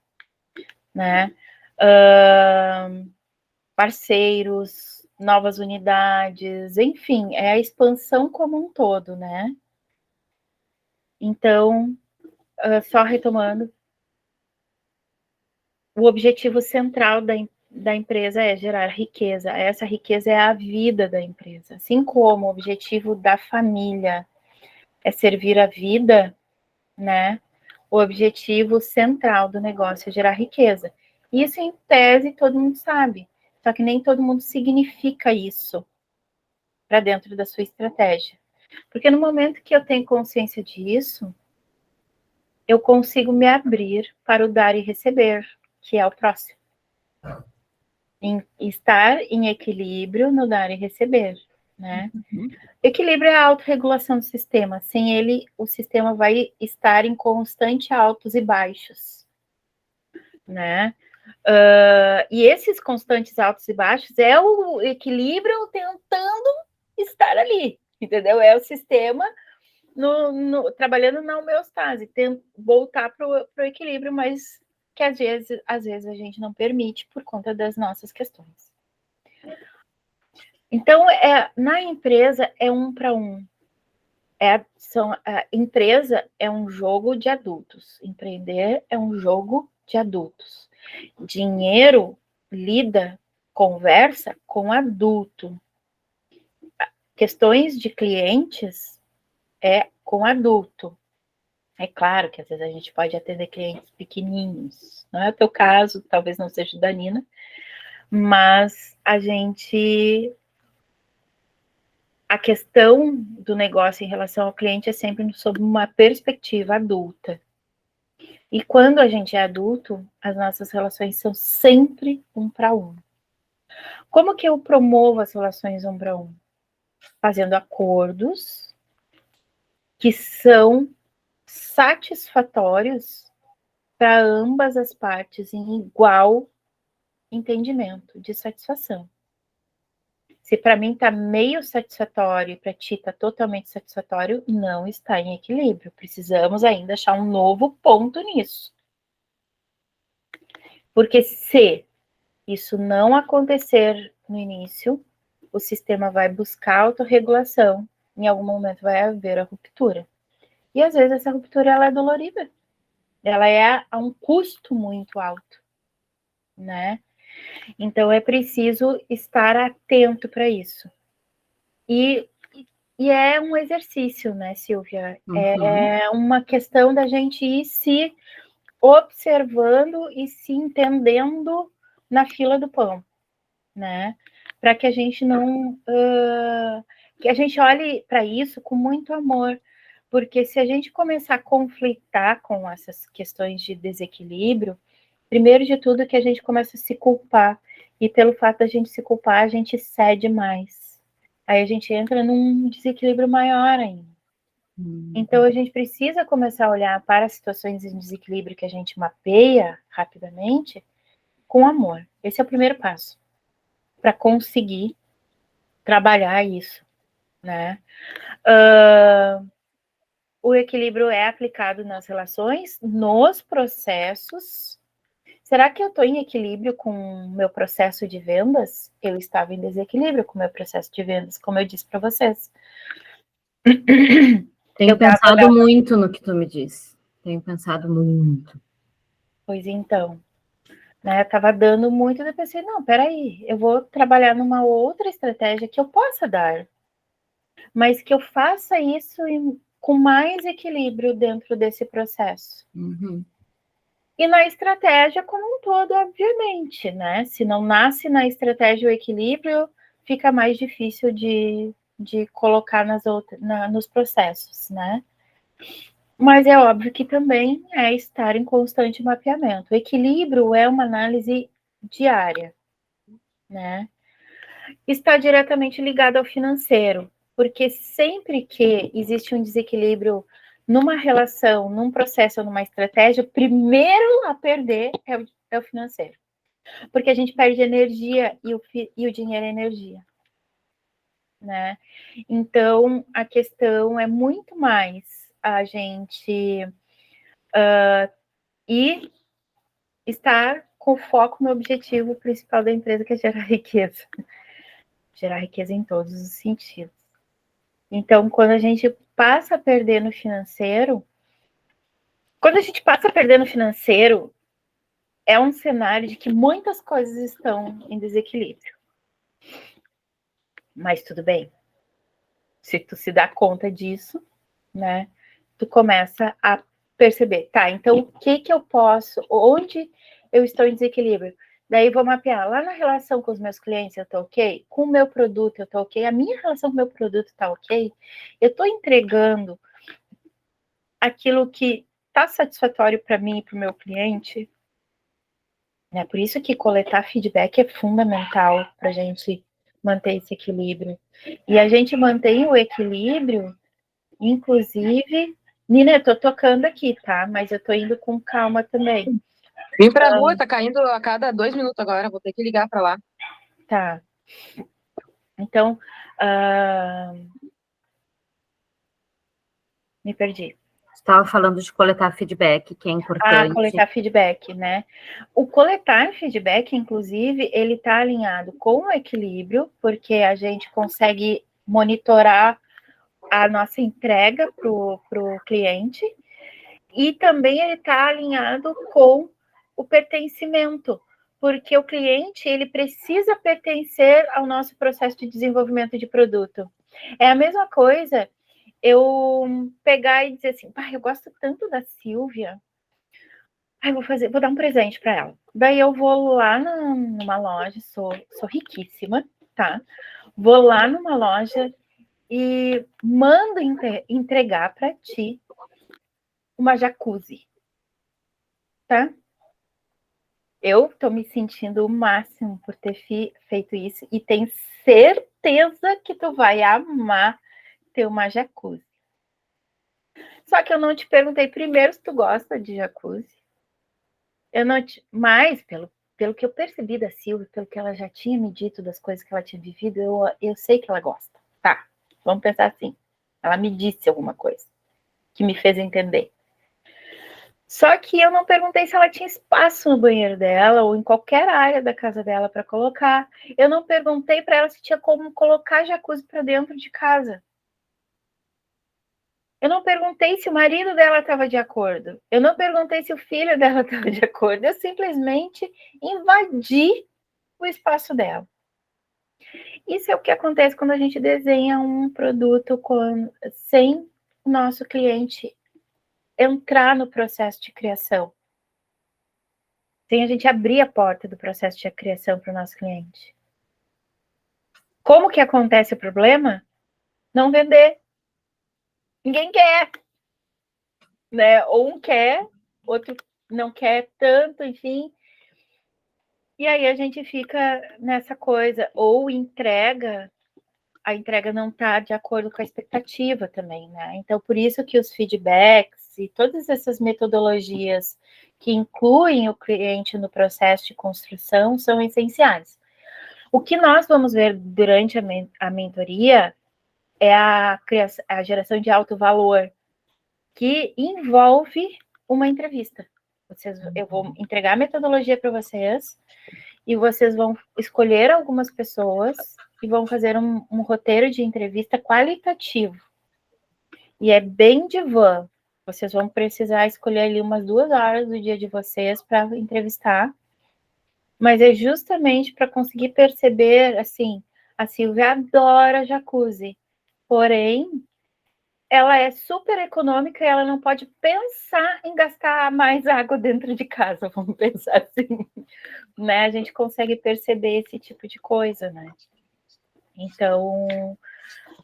S2: né? Parceiros, novas unidades, enfim, é a expansão como um todo, né? Então, só retomando, o objetivo central da empresa é gerar riqueza. Essa riqueza é a vida da empresa. Assim como o objetivo da família é servir a vida, né? O objetivo central do negócio é gerar riqueza. Isso, em tese, todo mundo sabe. Só que nem todo mundo significa isso para dentro da sua estratégia. Porque no momento que eu tenho consciência disso, eu consigo me abrir para o dar e receber, que é o próximo. Estar em equilíbrio no dar e receber, né? Uhum. Equilíbrio é a autorregulação do sistema. Sem ele, o sistema vai estar em constante altos e baixos, né? E esses constantes altos e baixos é o equilíbrio tentando estar ali, entendeu? É o sistema trabalhando na homeostase, tentando voltar para o equilíbrio, mas que às vezes a gente não permite por conta das nossas questões. Então, na empresa é 1 para 1. A empresa é um jogo de adultos. Empreender é um jogo de adultos. Dinheiro conversa com adulto. Questões de clientes é com adulto. É claro que às vezes a gente pode atender clientes pequenininhos. Não é o teu caso, talvez não seja o da Nina, mas a questão do negócio em relação ao cliente é sempre sob uma perspectiva adulta. E quando a gente é adulto, as nossas relações são sempre 1 para 1. Como que eu promovo as relações 1 para 1? Fazendo acordos que são satisfatórios para ambas as partes em igual entendimento de satisfação. Se para mim está meio satisfatório e para ti está totalmente satisfatório, não está em equilíbrio. Precisamos ainda achar um novo ponto nisso. Porque se isso não acontecer no início, o sistema vai buscar autorregulação. Em algum momento vai haver a ruptura. E às vezes essa ruptura ela é dolorida. Ela é a um custo muito alto, né? Então é preciso estar atento para isso. E é um exercício, né, Silvia? Uhum. É uma questão da gente ir se observando e se entendendo na fila do pão, né? Para que a gente não... que a gente olhe para isso com muito amor. Porque se a gente começar a conflitar com essas questões de desequilíbrio, primeiro de tudo que a gente começa a se culpar. E pelo fato da gente se culpar, a gente cede mais. Aí a gente entra num desequilíbrio maior ainda. Então, a gente precisa começar a olhar para as situações de desequilíbrio que a gente mapeia rapidamente com amor. Esse é o primeiro passo para conseguir trabalhar isso, né? O equilíbrio é aplicado nas relações, nos processos. Será que eu estou em equilíbrio com o meu processo de vendas? Eu estava em desequilíbrio com o meu processo de vendas, como eu disse para vocês.
S1: Tenho pensado muito no que tu me disse. Tenho pensado muito.
S2: Pois então, né? Estava dando muito, eu pensei, não, peraí, eu vou trabalhar numa outra estratégia que eu possa dar, mas que eu faça isso com mais equilíbrio dentro desse processo.
S1: Uhum.
S2: E na estratégia como um todo, obviamente, né? Se não nasce na estratégia o equilíbrio, fica mais difícil de colocar nos processos, né? Mas é óbvio que também é estar em constante mapeamento. O equilíbrio é uma análise diária, né? Está diretamente ligado ao financeiro, porque sempre que existe um desequilíbrio numa relação, num processo ou numa estratégia, o primeiro a perder é o financeiro. Porque a gente perde energia e o dinheiro é energia, né? Então, a questão é muito mais a gente ir estar com foco no objetivo principal da empresa, que é gerar riqueza. Gerar riqueza em todos os sentidos. Então, quando a gente passa a perder no financeiro, é um cenário de que muitas coisas estão em desequilíbrio. Mas tudo bem. Se tu se dá conta disso, né, tu começa a perceber, tá, então o que eu posso, onde eu estou em desequilíbrio? Daí vou mapear, lá na relação com os meus clientes eu tô ok? Com o meu produto eu tô ok? A minha relação com o meu produto tá ok? Eu tô entregando aquilo que tá satisfatório para mim e para o meu cliente? Né? Por isso que coletar feedback é fundamental para a gente manter esse equilíbrio. E a gente mantém o equilíbrio, inclusive... Nina, eu tô tocando aqui, tá? Mas eu tô indo com calma também.
S3: Vim pra rua, tá caindo a cada 2 minutos agora, vou ter que ligar pra lá.
S2: Tá. Então, me perdi.
S1: Estava falando de coletar feedback, que é importante.
S2: Coletar feedback, né? O coletar feedback, inclusive, ele está alinhado com o equilíbrio, porque a gente consegue monitorar a nossa entrega para o cliente, e também ele está alinhado com o pertencimento, porque o cliente ele precisa pertencer ao nosso processo de desenvolvimento de produto. É a mesma coisa eu pegar e dizer assim, eu gosto tanto da Silvia, vou dar um presente para ela. Daí eu vou lá numa loja, sou riquíssima, tá? Vou lá numa loja e mando entregar para ti uma jacuzzi, tá? Eu tô me sentindo o máximo por ter feito isso e tenho certeza que tu vai amar ter uma jacuzzi. Só que eu não te perguntei primeiro se tu gosta de jacuzzi. Mas, pelo que eu percebi da Silvia, pelo que ela já tinha me dito das coisas que ela tinha vivido, eu sei que ela gosta. Tá, vamos pensar assim. Ela me disse alguma coisa que me fez entender. Só que eu não perguntei se ela tinha espaço no banheiro dela ou em qualquer área da casa dela para colocar. Eu não perguntei para ela se tinha como colocar jacuzzi para dentro de casa. Eu não perguntei se o marido dela estava de acordo. Eu não perguntei se o filho dela estava de acordo. Eu simplesmente invadi o espaço dela. Isso é o que acontece quando a gente desenha um produto sem o nosso cliente entrar no processo de criação. Sem a gente abrir a porta do processo de criação para o nosso cliente. Como que acontece o problema? Não vender. Ninguém quer. Né? Ou um quer, outro não quer tanto, enfim. E aí a gente fica nessa coisa, ou entrega a entrega não está de acordo com a expectativa também, né? Então, por isso que os feedbacks e todas essas metodologias que incluem o cliente no processo de construção são essenciais. O que nós vamos ver durante a mentoria é a geração de alto valor, que envolve uma entrevista. Eu vou entregar a metodologia para vocês, e vocês vão escolher algumas pessoas e vão fazer um roteiro de entrevista qualitativo. E é bem de van. Vocês vão precisar escolher ali umas 2 horas do dia de vocês para entrevistar. Mas é justamente para conseguir perceber, assim, a Silvia adora jacuzzi. Porém, ela é super econômica e ela não pode pensar em gastar mais água dentro de casa, vamos pensar assim, né? A gente consegue perceber esse tipo de coisa, né? Então,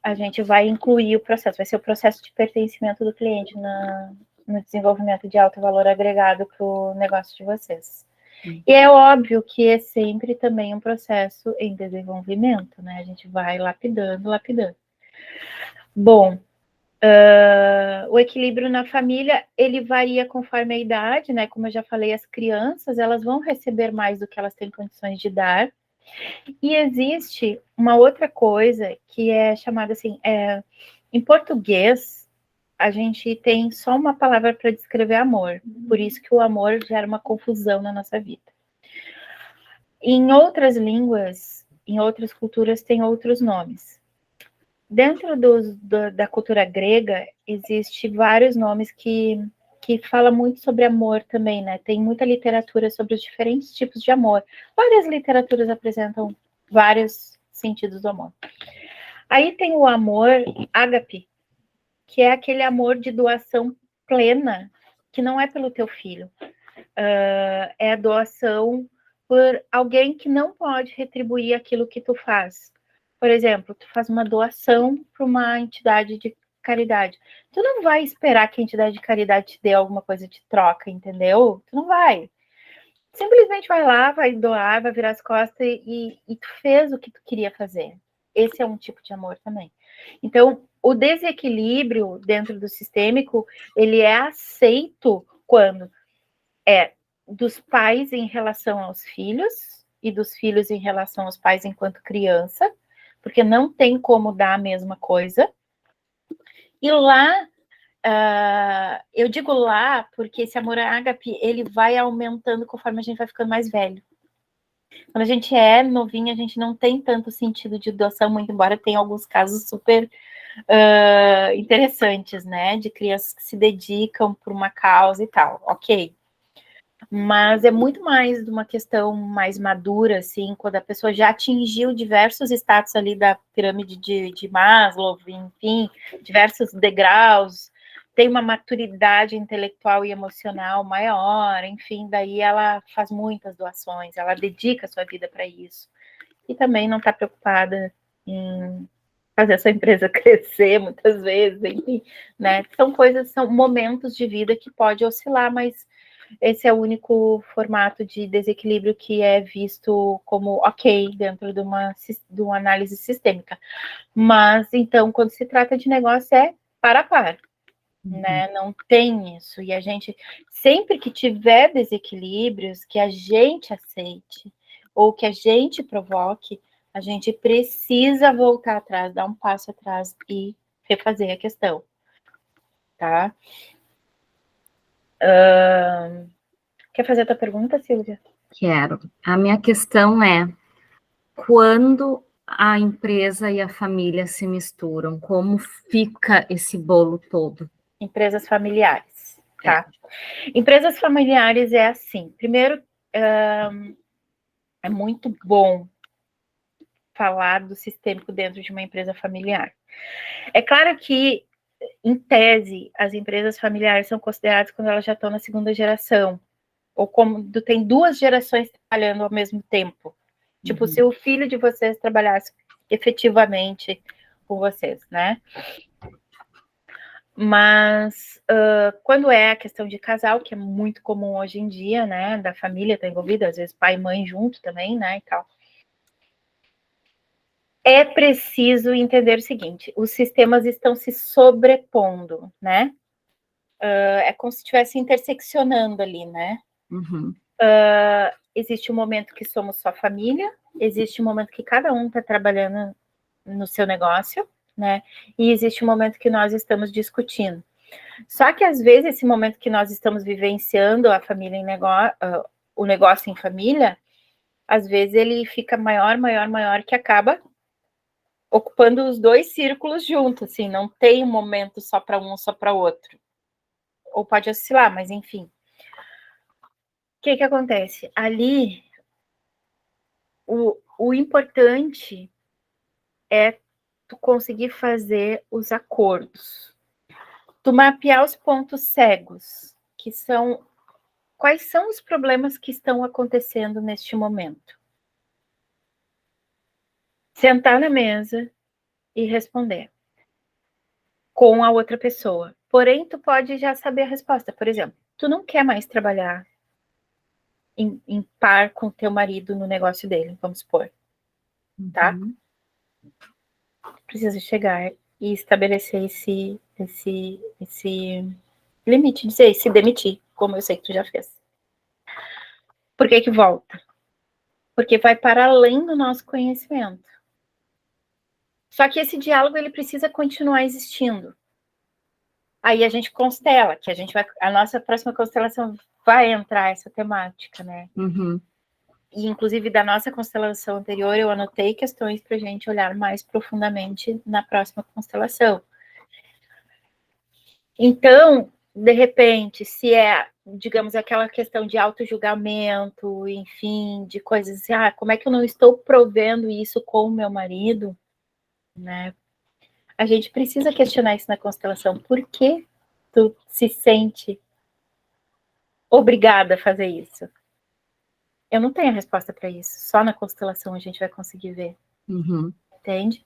S2: a gente vai incluir o processo, vai ser o processo de pertencimento do cliente no desenvolvimento de alto valor agregado para o negócio de vocês. E é óbvio que é sempre também um processo em desenvolvimento, né? A gente vai lapidando. Bom, o equilíbrio na família, ele varia conforme a idade, né? Como eu já falei, as crianças, elas vão receber mais do que elas têm condições de dar. E existe uma outra coisa que é chamada assim, em português, a gente tem só uma palavra para descrever amor. Por isso que o amor gera uma confusão na nossa vida. Em outras línguas, em outras culturas, tem outros nomes. Dentro da cultura grega, existe vários nomes que falam muito sobre amor também, né? Tem muita literatura sobre os diferentes tipos de amor. Várias literaturas apresentam vários sentidos do amor. Aí tem o amor ágape, que é aquele amor de doação plena, que não é pelo teu filho. É a doação por alguém que não pode retribuir aquilo que tu faz. Por exemplo, tu faz uma doação para uma entidade de caridade. Tu não vai esperar que a entidade de caridade te dê alguma coisa de troca, entendeu? Tu não vai. Simplesmente vai lá, vai doar, vai virar as costas e tu fez o que tu queria fazer. Esse é um tipo de amor também. Então, o desequilíbrio dentro do sistêmico, ele é aceito quando é dos pais em relação aos filhos e dos filhos em relação aos pais enquanto criança, porque não tem como dar a mesma coisa. E lá, eu digo lá porque esse amor ágape, ele vai aumentando conforme a gente vai ficando mais velho. Quando a gente é novinha, a gente não tem tanto sentido de doação, muito embora tenha alguns casos super interessantes, né? De crianças que se dedicam por uma causa e tal, ok. Mas é muito mais de uma questão mais madura, assim, quando a pessoa já atingiu diversos status ali da pirâmide de Maslow, enfim, diversos degraus, tem uma maturidade intelectual e emocional maior, enfim, daí ela faz muitas doações, ela dedica a sua vida para isso. E também não está preocupada em fazer a sua empresa crescer muitas vezes, enfim, né? São coisas, são momentos de vida que pode oscilar, mas esse é o único formato de desequilíbrio que é visto como ok dentro de uma análise sistêmica. Mas, então, quando se trata de negócio, é par a par, né? Não tem isso. E a gente, sempre que tiver desequilíbrios, que a gente aceite ou que a gente provoque, a gente precisa voltar atrás, dar um passo atrás e refazer a questão, tá? Quer fazer a tua pergunta, Silvia?
S1: Quero. A minha questão é, quando a empresa e a família se misturam, como fica esse bolo todo?
S2: Empresas familiares, tá? Empresas familiares é assim. Primeiro, é muito bom falar do sistêmico dentro de uma empresa familiar. É claro que, em tese, as empresas familiares são consideradas quando elas já estão na segunda geração, ou quando tem 2 gerações trabalhando ao mesmo tempo. Tipo, se o filho de vocês trabalhasse efetivamente com vocês, né? Mas quando é a questão de casal, que é muito comum hoje em dia, né? Da família estar envolvida, às vezes pai e mãe junto também, né? E tal. é preciso entender o seguinte, os sistemas estão se sobrepondo, né? É como se estivesse interseccionando ali, né?
S1: Uhum.
S2: Existe um momento que somos só família, existe um momento que cada um está trabalhando no seu negócio, né? E existe um momento que nós estamos discutindo. Só que, às vezes, esse momento que nós estamos vivenciando a família em o negócio em família, às vezes ele fica maior, que acaba ocupando os dois círculos juntos, assim, não tem um momento só para um, só para outro. Ou pode oscilar, mas enfim. O que acontece? Ali, o importante é tu conseguir fazer os acordos. Tu mapear os pontos cegos, que são quais são os problemas que estão acontecendo neste momento. Sentar na mesa e responder com a outra pessoa. Porém, tu pode já saber a resposta. Por exemplo, tu não quer mais trabalhar em par com teu marido no negócio dele, vamos supor. Tá?
S1: Uhum.
S2: Precisa chegar e estabelecer esse limite, dizer, se demitir, como eu sei que tu já fez. Por que volta? Porque vai para além do nosso conhecimento. Só que esse diálogo, ele precisa continuar existindo. Aí a gente constela, que a nossa próxima constelação vai entrar essa temática, né?
S1: Uhum.
S2: E, inclusive, da nossa constelação anterior, eu anotei questões para a gente olhar mais profundamente na próxima constelação. Então, de repente, se é, digamos, aquela questão de auto-julgamento, enfim, de coisas assim, como é que eu não estou provendo isso com o meu marido, né? A gente precisa questionar isso na constelação. Por que tu se sente obrigada a fazer isso? Eu não tenho a resposta para isso. Só na constelação a gente vai conseguir ver.
S1: Uhum.
S2: Entende?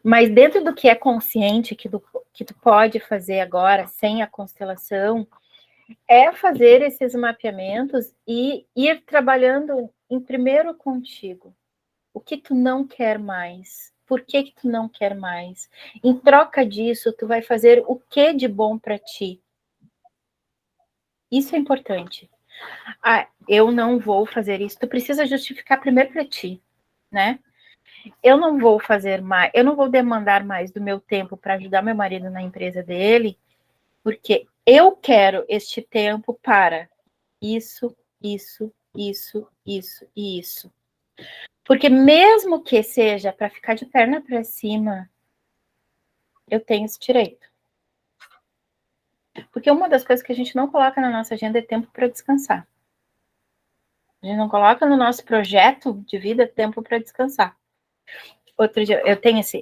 S2: Mas dentro do que é consciente, que tu pode fazer agora, sem a constelação, é fazer esses mapeamentos e ir trabalhando em primeiro contigo. O que tu não quer mais? Por que tu não quer mais? Em troca disso, tu vai fazer o que de bom para ti? Isso é importante. Eu não vou fazer isso. Tu precisa justificar primeiro para ti, né? Eu não vou fazer mais, eu não vou demandar mais do meu tempo para ajudar meu marido na empresa dele, porque eu quero este tempo para isso, isso, isso, isso e isso. Porque mesmo que seja para ficar de perna para cima, eu tenho esse direito. Porque uma das coisas que a gente não coloca na nossa agenda é tempo para descansar. A gente não coloca no nosso projeto de vida tempo para descansar. Outro dia,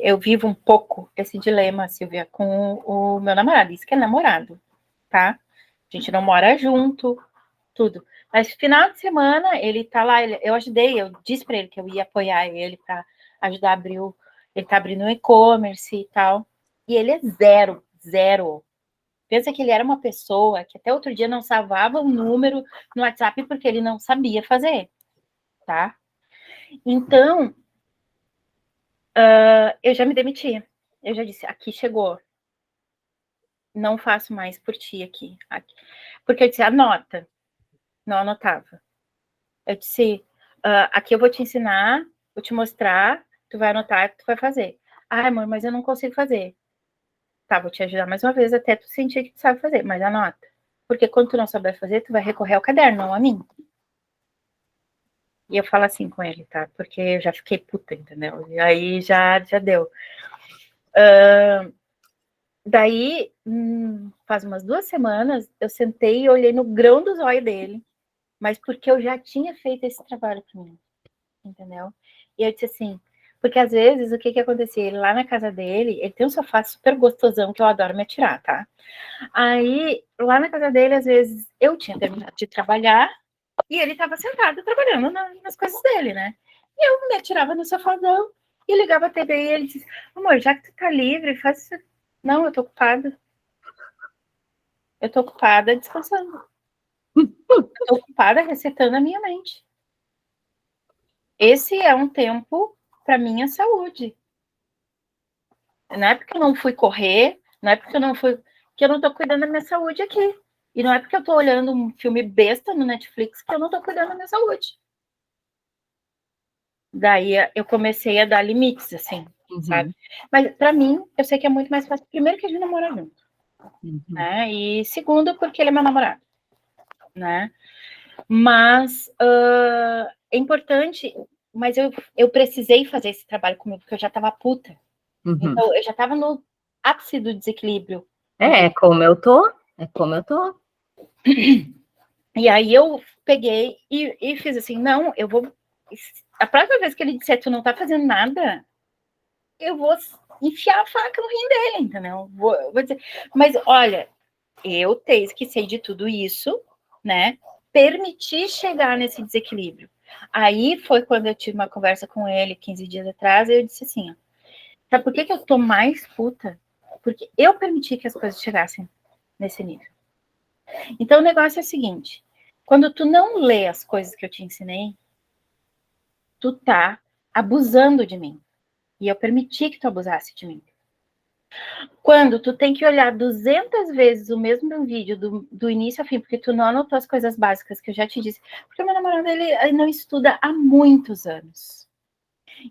S2: eu vivo um pouco esse dilema, Silvia, com o meu namorado. Isso que é namorado, tá? A gente não mora junto, tudo. Mas final de semana, ele tá lá, eu disse para ele que eu ia apoiar ele para ajudar a abrir ele tá abrindo um e-commerce e tal. E ele é zero. Pensa que ele era uma pessoa que até outro dia não salvava um número no WhatsApp porque ele não sabia fazer, tá? Então, eu já me demiti. Eu já disse, aqui chegou. Não faço mais por ti aqui. Porque eu disse, anota. Não anotava. Eu disse, aqui eu vou te ensinar, vou te mostrar, tu vai anotar, tu vai fazer. Ai, amor, mas eu não consigo fazer. Tá, vou te ajudar mais uma vez até tu sentir que tu sabe fazer, mas anota. Porque quando tu não souber fazer, tu vai recorrer ao caderno, não a mim. E eu falo assim com ele, tá? Porque eu já fiquei puta, entendeu? E aí já deu. Daí, faz umas 2 semanas, eu sentei e olhei no grão dos olhos dele, mas porque eu já tinha feito esse trabalho para mim, entendeu? E eu disse assim, porque às vezes, o que acontecia? Ele lá na casa dele, ele tem um sofá super gostosão que eu adoro me atirar, tá? Aí, lá na casa dele, às vezes, eu tinha terminado de trabalhar e ele estava sentado trabalhando nas coisas dele, né? E eu me atirava no sofazão e ligava a TV e ele disse, amor, já que tu tá livre, faz isso. Não, eu tô ocupada. Eu tô ocupada descansando. Eu tô ocupada resetando a minha mente. Esse é um tempo para minha saúde. Não é porque eu não fui correr, não é porque eu não fui, que eu não tô cuidando da minha saúde aqui. E não é porque eu tô olhando um filme besta no Netflix que eu não tô cuidando da minha saúde. Daí eu comecei a dar limites, assim, sabe? Mas para mim, eu sei que é muito mais fácil. Primeiro que a gente namora junto, né? E segundo, porque ele é meu namorado, né? Mas é importante, mas eu precisei fazer esse trabalho comigo, porque eu já tava puta. Então, eu já tava no ápice do desequilíbrio.
S1: É como eu tô.
S2: E aí eu peguei e fiz assim, não, eu vou... A próxima vez que ele disser, tu não tá fazendo nada, eu vou enfiar a faca no rim dele, entendeu? Vou dizer, mas olha, eu esqueci de tudo isso, né? Permitir chegar nesse desequilíbrio. Aí foi quando eu tive uma conversa com ele 15 dias atrás, e eu disse assim, ó, sabe por que eu tô mais puta? Porque eu permiti que as coisas chegassem nesse nível. Então o negócio é o seguinte, quando tu não lê as coisas que eu te ensinei, tu tá abusando de mim. E eu permiti que tu abusasse de mim. Quando tu tem que olhar 200 vezes o mesmo vídeo do início ao fim, porque tu não anotou as coisas básicas que eu já te disse, porque o meu namorado, ele não estuda há muitos anos.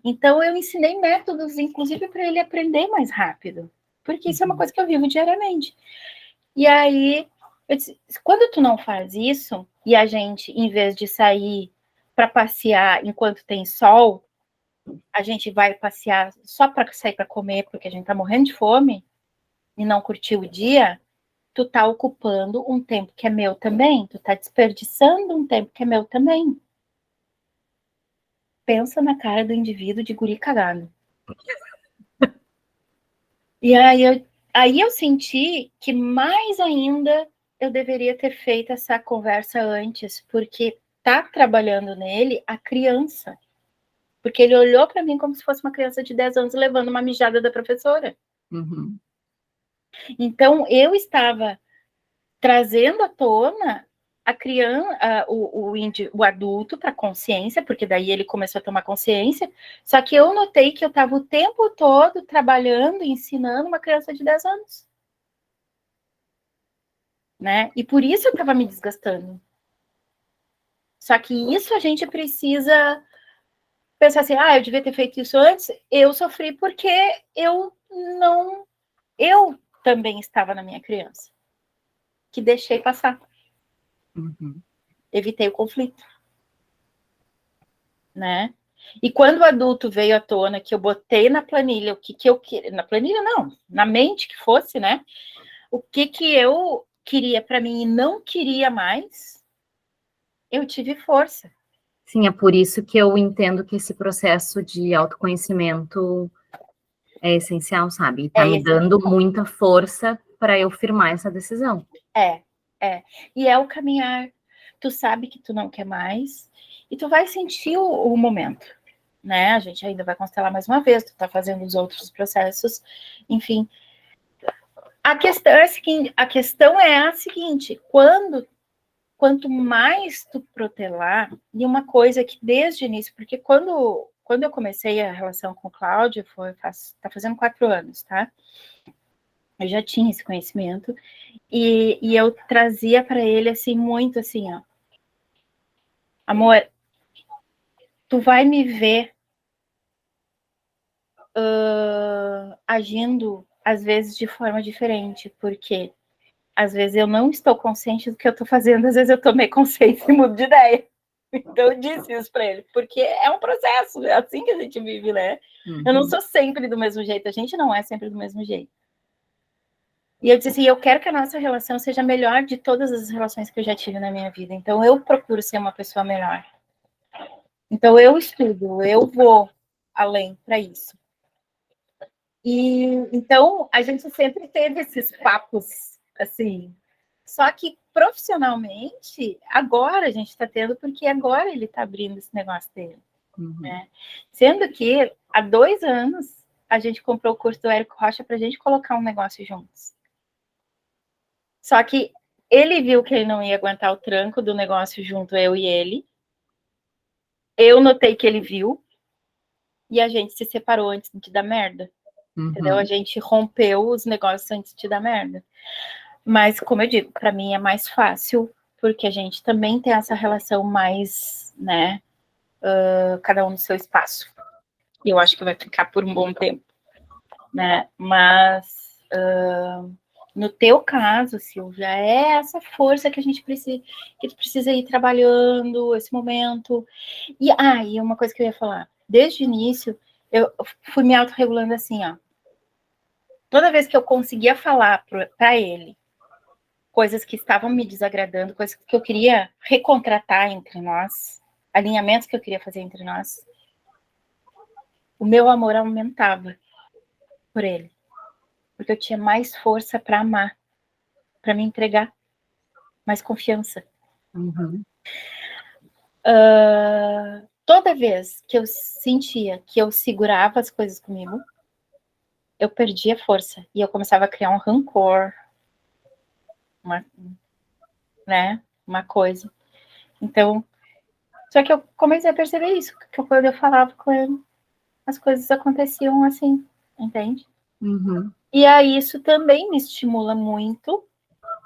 S2: Então, eu ensinei métodos, inclusive, para ele aprender mais rápido, porque isso é uma coisa que eu vivo diariamente. E aí, eu disse, quando tu não faz isso, e a gente, em vez de sair para passear enquanto tem sol, a gente vai passear só para sair para comer, porque a gente tá morrendo de fome, e não curtiu o dia, tu tá ocupando um tempo que é meu também, tu tá desperdiçando um tempo que é meu também. Pensa na cara do indivíduo de guri cagado. E aí eu senti que mais ainda eu deveria ter feito essa conversa antes, porque tá trabalhando nele a criança. Porque ele olhou para mim como se fosse uma criança de 10 anos levando uma mijada da professora. Então, eu estava trazendo à tona a criança, o adulto para consciência, porque daí ele começou a tomar consciência, só que eu notei que eu estava o tempo todo trabalhando, ensinando uma criança de 10 anos. Né? E por isso eu estava me desgastando. Só que isso a gente precisa pensar assim, eu devia ter feito isso antes, eu sofri porque eu também estava na minha criança, que deixei passar. Evitei o conflito. Né? E quando o adulto veio à tona, que eu botei na planilha o que eu queria, na planilha não, na mente que fosse, né? O que eu queria para mim e não queria mais, eu tive força.
S1: Sim, é por isso que eu entendo que esse processo de autoconhecimento é essencial, sabe? E tá me dando muita força para eu firmar essa decisão.
S2: E é o caminhar. Tu sabe que tu não quer mais e tu vai sentir o momento, né? A gente ainda vai constelar mais uma vez, tu tá fazendo os outros processos, enfim. A questão é a seguinte, quanto mais tu protelar, e uma coisa que desde o início, porque quando eu comecei a relação com o Cláudio, tá fazendo 4 anos, tá? Eu já tinha esse conhecimento, e eu trazia para ele, assim, muito assim, ó, amor, tu vai me ver agindo, às vezes, de forma diferente, porque às vezes eu não estou consciente do que eu estou fazendo, às vezes eu tomei consciência e mudo de ideia. Então eu disse isso para ele, porque é um processo, é assim que a gente vive, né? Eu não sou sempre do mesmo jeito, a gente não é sempre do mesmo jeito. E eu disse assim, eu quero que a nossa relação seja a melhor de todas as relações que eu já tive na minha vida, então eu procuro ser uma pessoa melhor. Então eu estudo, eu vou além para isso. E então a gente sempre teve esses papos assim. Só que profissionalmente, agora a gente está tendo, porque agora ele está abrindo esse negócio dele. Né? Sendo que há 2 anos a gente comprou o curso do Érico Rocha para a gente colocar um negócio juntos. Só que ele viu que ele não ia aguentar o tranco do negócio junto, eu e ele. Eu notei que ele viu. e a gente se separou antes de dar merda. Entendeu? A gente rompeu os negócios antes de dar merda. Mas, como eu digo, para mim é mais fácil, porque a gente também tem essa relação mais, né, cada um no seu espaço. E eu acho que vai ficar por um bom tempo, né? Mas, no teu caso, Silvia, é essa força que a gente precisa, que tu precisa ir trabalhando, esse momento. E uma coisa que eu ia falar, desde o início, eu fui me autorregulando assim, ó. Toda vez que eu conseguia falar para ele coisas que estavam me desagradando, coisas que eu queria recontratar entre nós, alinhamentos que eu queria fazer entre nós, o meu amor aumentava por ele. Porque eu tinha mais força para amar, para me entregar, mais confiança. Toda vez que eu sentia que eu segurava as coisas comigo, eu perdia força. E eu começava a criar um rancor, uma coisa. Então, só que eu comecei a perceber isso, que quando eu falava com ele, as coisas aconteciam assim, entende? E aí isso também me estimula muito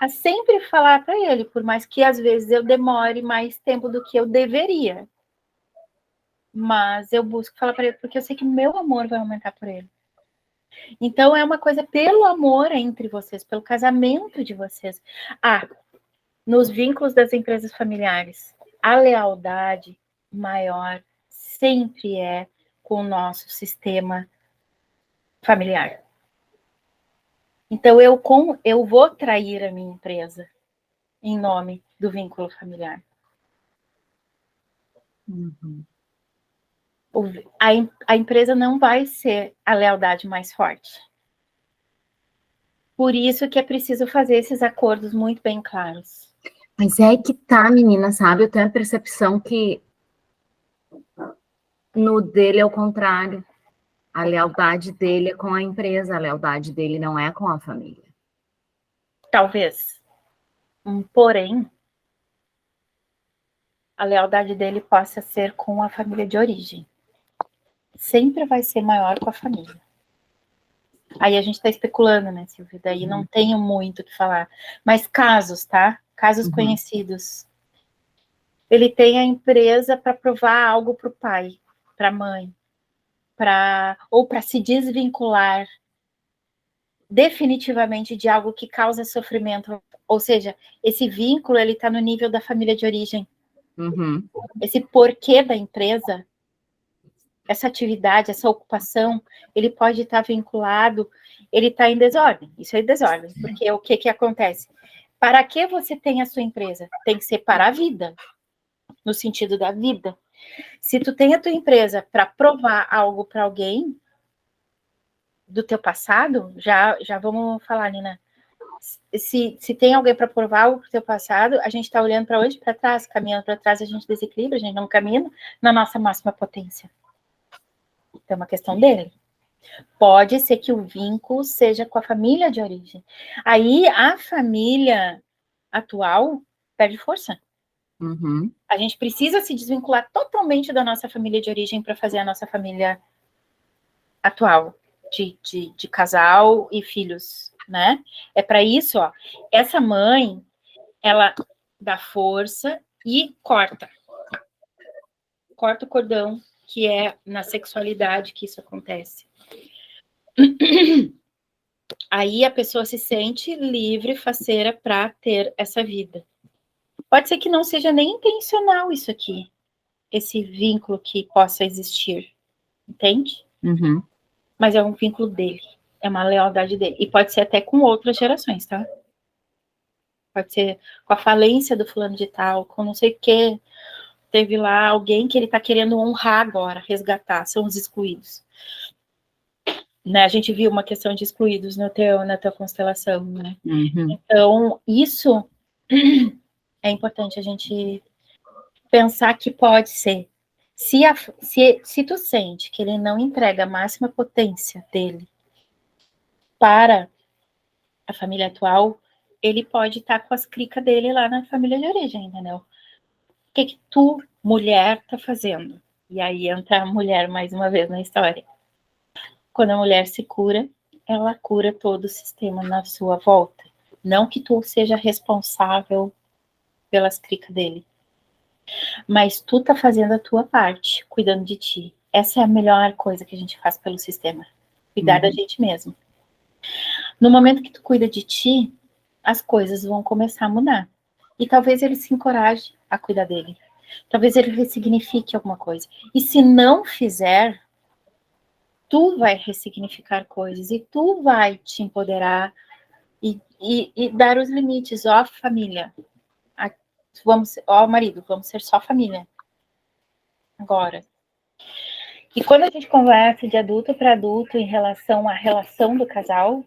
S2: a sempre falar para ele, por mais que às vezes eu demore mais tempo do que eu deveria. Mas eu busco falar para ele, porque eu sei que meu amor vai aumentar por ele. Então é uma coisa pelo amor entre vocês, pelo casamento de vocês. Nos vínculos das empresas familiares, a lealdade maior sempre é com o nosso sistema familiar. Então, eu vou trair a minha empresa em nome do vínculo familiar. A empresa não vai ser a lealdade mais forte. Por isso que é preciso fazer esses acordos muito bem claros.
S1: Mas é aí que tá, menina, sabe? Eu tenho a percepção que no dele é o contrário. A lealdade dele é com a empresa, a lealdade dele não é com a família.
S2: Talvez. Porém, a lealdade dele possa ser com a família de origem. Sempre vai ser maior com a família. Aí a gente está especulando, né, Silvia? Daí não tenho muito o que falar. Mas casos, tá? Casos conhecidos. Ele tem a empresa para provar algo para o pai, para a mãe, ou para se desvincular definitivamente de algo que causa sofrimento. Ou seja, esse vínculo ele está no nível da família de origem. Esse porquê da empresa, essa atividade, essa ocupação, ele pode estar vinculado, ele está em desordem. Isso é desordem, porque o que acontece? Para que você tem a sua empresa? Tem que ser para a vida, no sentido da vida. Se tu tem a tua empresa para provar algo para alguém do teu passado, já vamos falar, Nina. Se tem alguém para provar algo pro teu passado, a gente está olhando para onde? Para trás, caminhando para trás, a gente desequilibra, a gente não caminha na nossa máxima potência. Então, é uma questão dele. Pode ser que o vínculo seja com a família de origem. Aí, a família atual perde força. A gente precisa se desvincular totalmente da nossa família de origem para fazer a nossa família atual, de casal e filhos, né? É para isso, ó. Essa mãe, ela dá força e corta o cordão, que é na sexualidade que isso acontece. Aí a pessoa se sente livre, faceira para ter essa vida. Pode ser que não seja nem intencional isso aqui, esse vínculo que possa existir, entende? Mas é um vínculo dele, é uma lealdade dele. E pode ser até com outras gerações, tá? Pode ser com a falência do fulano de tal, com não sei o quê. Teve lá alguém que ele tá querendo honrar agora, resgatar, são os excluídos. Né? A gente viu uma questão de excluídos na tua constelação, né? Então, isso é importante a gente pensar que pode ser. Se tu sente que ele não entrega a máxima potência dele para a família atual, ele pode estar com as cricas dele lá na família de origem, entendeu? O que tu, mulher, tá fazendo? E aí entra a mulher mais uma vez na história. Quando a mulher se cura, ela cura todo o sistema na sua volta. Não que tu seja responsável pelas cricas dele, mas tu tá fazendo a tua parte, cuidando de ti. Essa é a melhor coisa que a gente faz pelo sistema, cuidar da gente mesmo. No momento que tu cuida de ti, as coisas vão começar a mudar. E talvez ele se encoraje a cuidar dele. Talvez ele ressignifique alguma coisa. E se não fizer, tu vai ressignificar coisas e tu vai te empoderar e dar os limites. Ó, família, ó, marido, vamos ser só família agora. E quando a gente conversa de adulto para adulto em relação à relação do casal,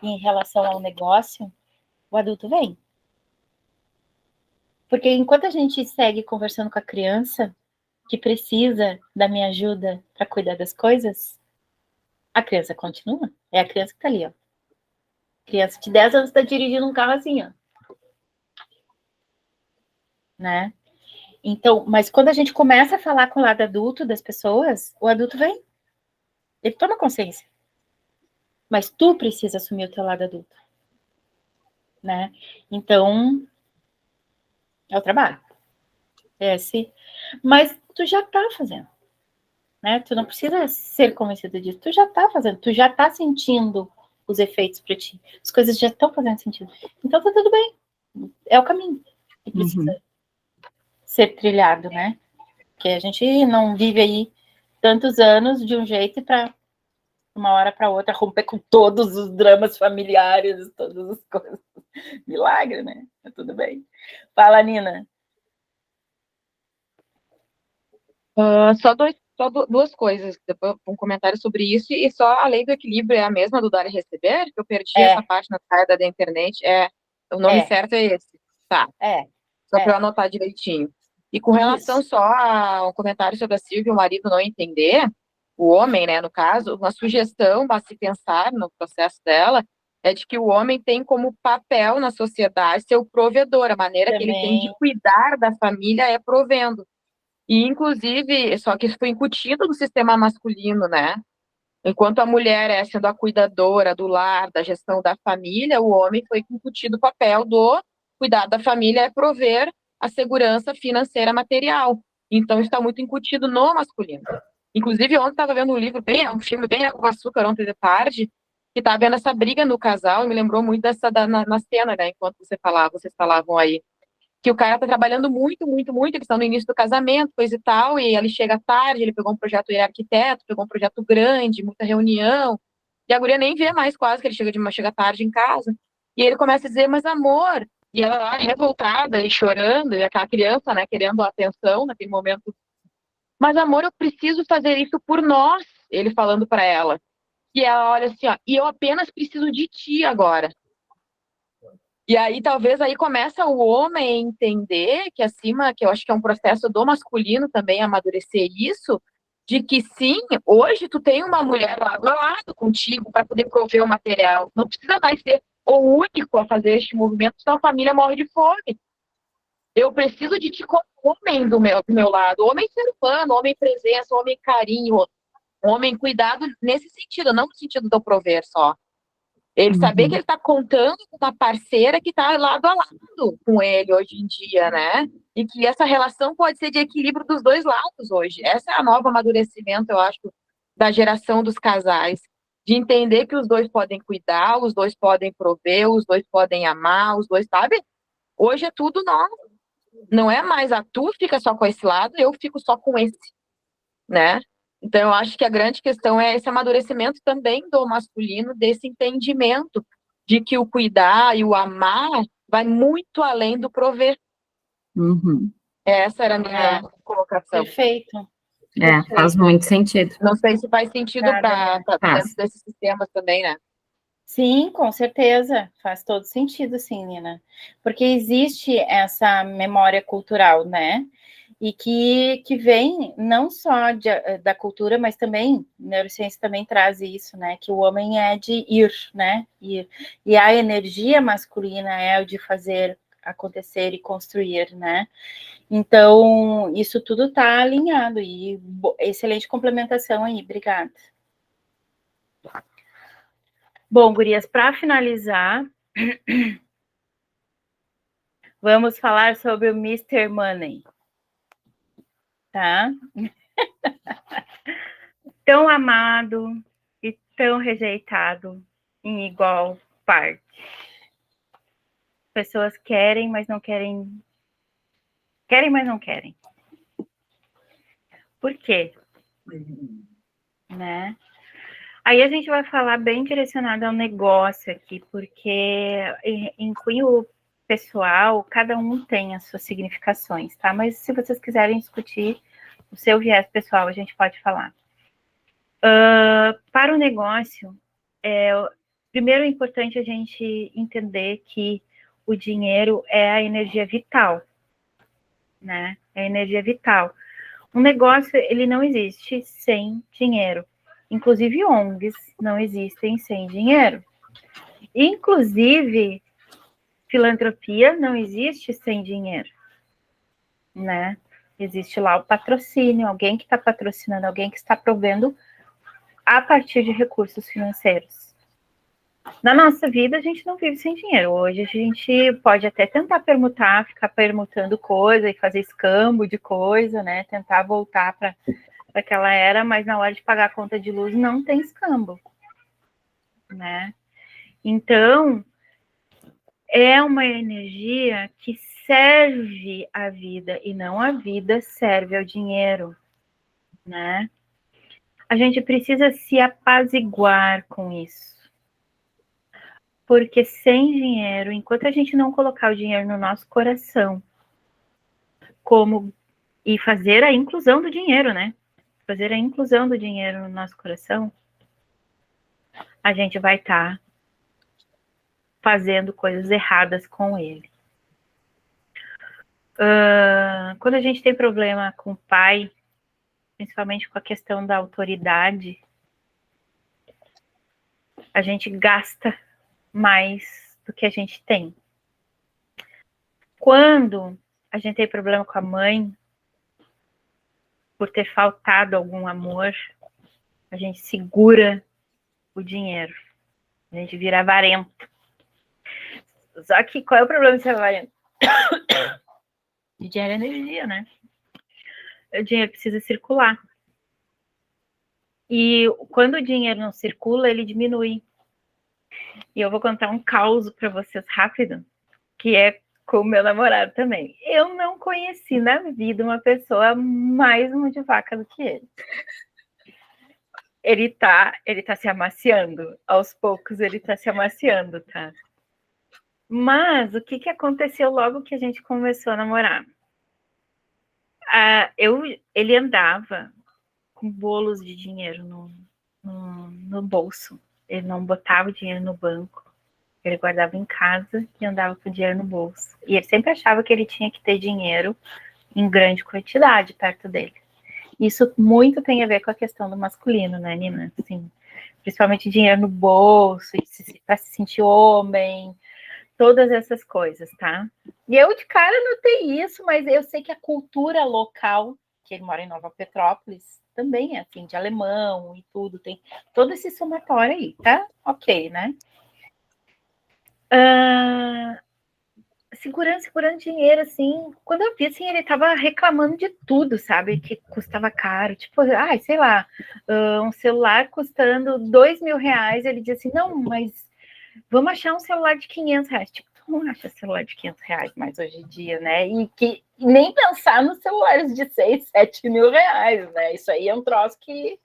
S2: e em relação ao negócio, o adulto vem. Porque enquanto a gente segue conversando com a criança, que precisa da minha ajuda para cuidar das coisas, a criança continua. É a criança que está ali, ó. A criança de 10 anos está dirigindo um carro assim, ó. Né? Então, mas quando a gente começa a falar com o lado adulto das pessoas, o adulto vem. Ele toma consciência. Mas tu precisa assumir o teu lado adulto. Né? Então, é o trabalho. Mas tu já tá fazendo. Né? Tu não precisa ser convencido disso. Tu já tá fazendo. Tu já tá sentindo os efeitos para ti. As coisas já estão fazendo sentido. Então tá tudo bem. É o caminho que precisa ser trilhado, né? Porque a gente não vive aí tantos anos de um jeito e para uma hora para outra romper com todos os dramas familiares, todas as coisas. Milagre, né? Tá tudo bem. Fala, Nina.
S4: Só duas coisas, depois um comentário sobre isso, e só a lei do equilíbrio é a mesma do dar e receber, que eu perdi essa parte na saída da internet, o nome certo é esse, tá? Só para eu anotar direitinho. E com relação só ao comentário sobre a Silvia, o marido não entender, o homem, né, no caso, uma sugestão a se pensar no processo dela é de que o homem tem como papel na sociedade ser o provedor, a maneira que ele tem de cuidar da família é provendo. E, inclusive, só que isso foi incutido no sistema masculino, né? Enquanto a mulher é sendo a cuidadora do lar, da gestão da família, o homem foi incutido o papel do cuidar da família é prover a segurança financeira material. Então, isso está muito incutido no masculino. Inclusive, ontem estava vendo um filme bem Água com Açúcar, ontem de tarde, que estava vendo essa briga no casal, e me lembrou muito na cena, né? Enquanto vocês falavam aí, que o cara tá trabalhando muito, muito, muito, eles estão no início do casamento, coisa e tal, e ele chega tarde, ele pegou um projeto, ele é arquiteto, pegou um projeto grande, muita reunião, e a guria nem vê mais quase que ele chega tarde em casa, e ele começa a dizer, mas amor, e ela lá revoltada e chorando, e aquela criança, né, querendo a atenção naquele momento, mas amor, eu preciso fazer isso por nós, ele falando para ela, e ela olha assim, ó, e eu apenas preciso de ti agora. E aí, talvez, aí começa o homem a entender que que eu acho que é um processo do masculino também amadurecer isso, de que sim, hoje tu tem uma mulher lado a lado contigo para poder prover o material. Não precisa mais ser o único a fazer este movimento, senão a família morre de fome. Eu preciso de ti como homem do meu lado, homem ser humano, homem presença, homem carinho, homem cuidado nesse sentido, não no sentido do prover só. Ele saber que ele está contando com uma parceira que está lado a lado com ele hoje em dia, né? E que essa relação pode ser de equilíbrio dos dois lados hoje. Essa é a nova amadurecimento, eu acho, da geração dos casais. De entender que os dois podem cuidar, os dois podem prover, os dois podem amar, os dois, sabe? Hoje é tudo novo. Não é mais tu fica só com esse lado, eu fico só com esse, né? Então, eu acho que a grande questão é esse amadurecimento também do masculino, desse entendimento de que o cuidar e o amar vai muito além do prover. Essa era a minha colocação.
S2: Perfeito.
S1: Faz muito sentido.
S4: Não sei se faz sentido para dentro desses sistemas também, né?
S2: Sim, com certeza. Faz todo sentido, sim, Nina. Porque existe essa memória cultural, né? E que vem não só da cultura, mas também, neurociência também traz isso, né? Que o homem é de ir, né? E a energia masculina é o de fazer acontecer e construir, né? Então, isso tudo está alinhado e excelente complementação aí, obrigada. Bom, gurias, para finalizar, vamos falar sobre o Mr. Money, tá? Tão amado e tão rejeitado em igual parte. Pessoas querem, mas não querem. Querem, mas não querem. Por quê? Né? Aí a gente vai falar bem direcionado ao negócio aqui, porque em cunho pessoal, cada um tem as suas significações, tá? Mas se vocês quiserem discutir o seu viés pessoal, a gente pode falar. Para o negócio, primeiro é importante a gente entender que o dinheiro é a energia vital, né? É a energia vital. Um negócio, ele não existe sem dinheiro. Inclusive, ONGs não existem sem dinheiro. Inclusive, filantropia não existe sem dinheiro, né? Existe lá o patrocínio, alguém que está patrocinando, alguém que está provendo a partir de recursos financeiros. Na nossa vida, a gente não vive sem dinheiro. Hoje, a gente pode até tentar permutar, ficar permutando coisa e fazer escambo de coisa, né? Tentar voltar para aquela era, mas na hora de pagar a conta de luz não tem escambo, né? Então, é uma energia que serve à vida e não a vida serve ao dinheiro, né? A gente precisa se apaziguar com isso. Porque sem dinheiro, enquanto a gente não colocar o dinheiro no nosso coração, e fazer a inclusão do dinheiro, né? Fazer a inclusão do dinheiro no nosso coração, a gente vai estar fazendo coisas erradas com ele. Quando a gente tem problema com o pai, principalmente com a questão da autoridade, a gente gasta mais do que a gente tem. Quando a gente tem problema com a mãe, por ter faltado algum amor, a gente segura o dinheiro. A gente vira avarento. Só que qual é o problema de ser avarento? O dinheiro é energia, né? O dinheiro precisa circular. E quando o dinheiro não circula, ele diminui. E eu vou contar um caos para vocês rápido, que é com o meu namorado também. Eu não conheci na vida uma pessoa mais mão de vaca do que ele. Ele tá se amaciando. Aos poucos ele tá se amaciando, tá? Mas o que aconteceu logo que a gente começou a namorar? Ele andava com bolos de dinheiro no bolso. Ele não botava o dinheiro no banco. Ele guardava em casa e andava com o dinheiro no bolso. E ele sempre achava que ele tinha que ter dinheiro em grande quantidade perto dele. Isso muito tem a ver com a questão do masculino, né, Nina? Assim, principalmente dinheiro no bolso, para se sentir homem, todas essas coisas, tá? E eu de cara notei isso, mas eu sei que a cultura local, que ele mora em Nova Petrópolis, também é assim, de alemão e tudo, tem todo esse somatório aí, tá? Ok, né? Segurando dinheiro, assim, quando eu vi, assim, ele tava reclamando de tudo, sabe, que custava caro, tipo, sei lá, um celular custando R$2.000, ele dizia assim, não, mas vamos achar um celular de R$500, tipo, tu não acha celular de R$500 mais hoje em dia, né, e nem pensar nos celulares de 6, 7 mil reais, né, isso aí é um troço que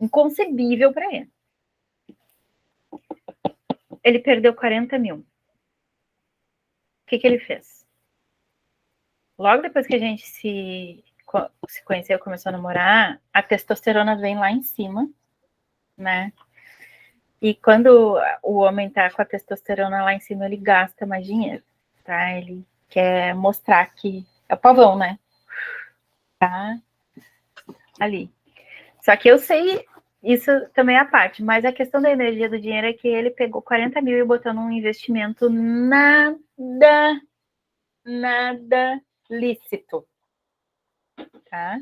S2: inconcebível para ele. Ele perdeu 40 mil. O que ele fez? Logo depois que a gente se conheceu, começou a namorar, a testosterona vem lá em cima, né? E quando o homem tá com a testosterona lá em cima, ele gasta mais dinheiro, tá? Ele quer mostrar que é o pavão, né? Tá ali. Só que eu sei, isso também é a parte, mas a questão da energia do dinheiro é que ele pegou 40 mil e botou num investimento nada lícito, tá?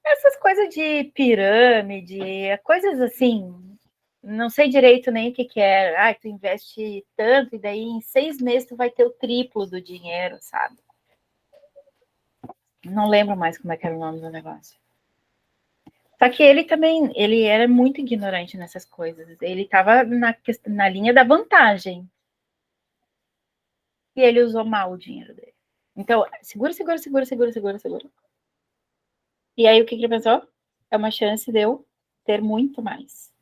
S2: Essas coisas de pirâmide, coisas assim, não sei direito nem o que é. Ah, tu investe tanto e daí em 6 meses tu vai ter o triplo do dinheiro, sabe? Não lembro mais como é que era o nome do negócio. Só que ele também, ele era muito ignorante nessas coisas. Ele estava na linha da vantagem. E ele usou mal o dinheiro dele. Então, segura. E aí, o que ele pensou? É uma chance de eu ter muito mais.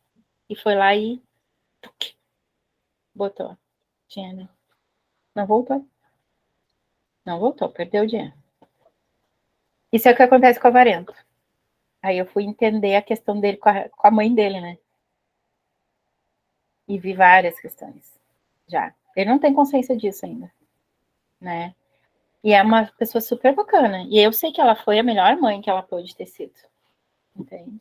S2: E foi lá e botou dinheiro. Não voltou. Não voltou, perdeu o dinheiro. Isso é o que acontece com o avarento. Aí eu fui entender a questão dele com a mãe dele, né? E vi várias questões já. Ele não tem consciência disso ainda, né? E é uma pessoa super bacana. E eu sei que ela foi a melhor mãe que ela pôde ter sido. Entende?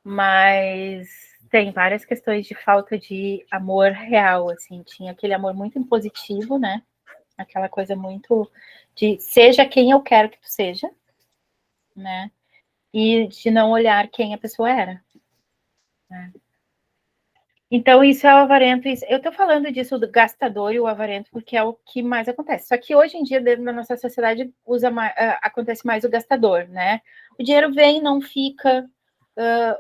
S2: Mas tem várias questões de falta de amor real, assim. Tinha aquele amor muito impositivo, né? Aquela coisa muito de seja quem eu quero que tu seja, né? E de não olhar quem a pessoa era, né? Então, isso é o avarento. Eu tô falando disso do gastador e o avarento porque é o que mais acontece. Só que hoje em dia, dentro da nossa sociedade, acontece mais o gastador, né? O dinheiro vem, não fica,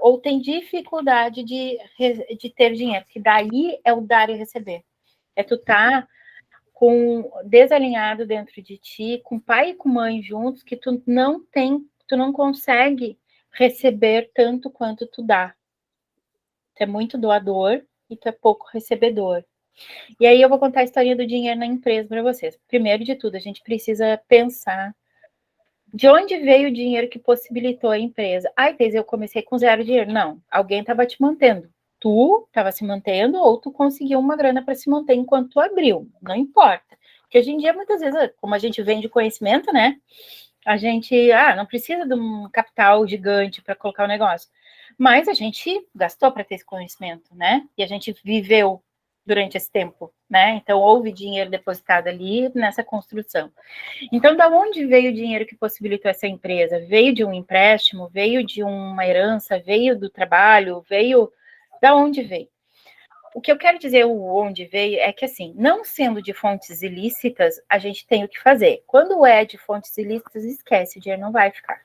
S2: ou tem dificuldade de ter dinheiro, que daí é o dar e receber. É tu tá desalinhado dentro de ti, com pai e com mãe juntos, que tu não consegue receber tanto quanto tu dá. Tu é muito doador e tu é pouco recebedor. E aí eu vou contar a história do dinheiro na empresa para vocês. Primeiro de tudo, a gente precisa pensar de onde veio o dinheiro que possibilitou a empresa. Ai, Thais, eu comecei com 0 dinheiro. Não, alguém estava te mantendo. Tu estava se mantendo ou tu conseguiu uma grana para se manter enquanto tu abriu. Não importa. Porque hoje em dia, muitas vezes, como a gente vende conhecimento, né? A gente, não precisa de um capital gigante para colocar o negócio. Mas a gente gastou para ter esse conhecimento, né? E a gente viveu durante esse tempo, né? Então, houve dinheiro depositado ali nessa construção. Então, da onde veio o dinheiro que possibilitou essa empresa? Veio de um empréstimo? Veio de uma herança? Veio do trabalho? Veio... Da onde veio? O que eu quero dizer, o onde veio, é que, assim, não sendo de fontes ilícitas, a gente tem o que fazer. Quando é de fontes ilícitas, esquece, o dinheiro não vai ficar.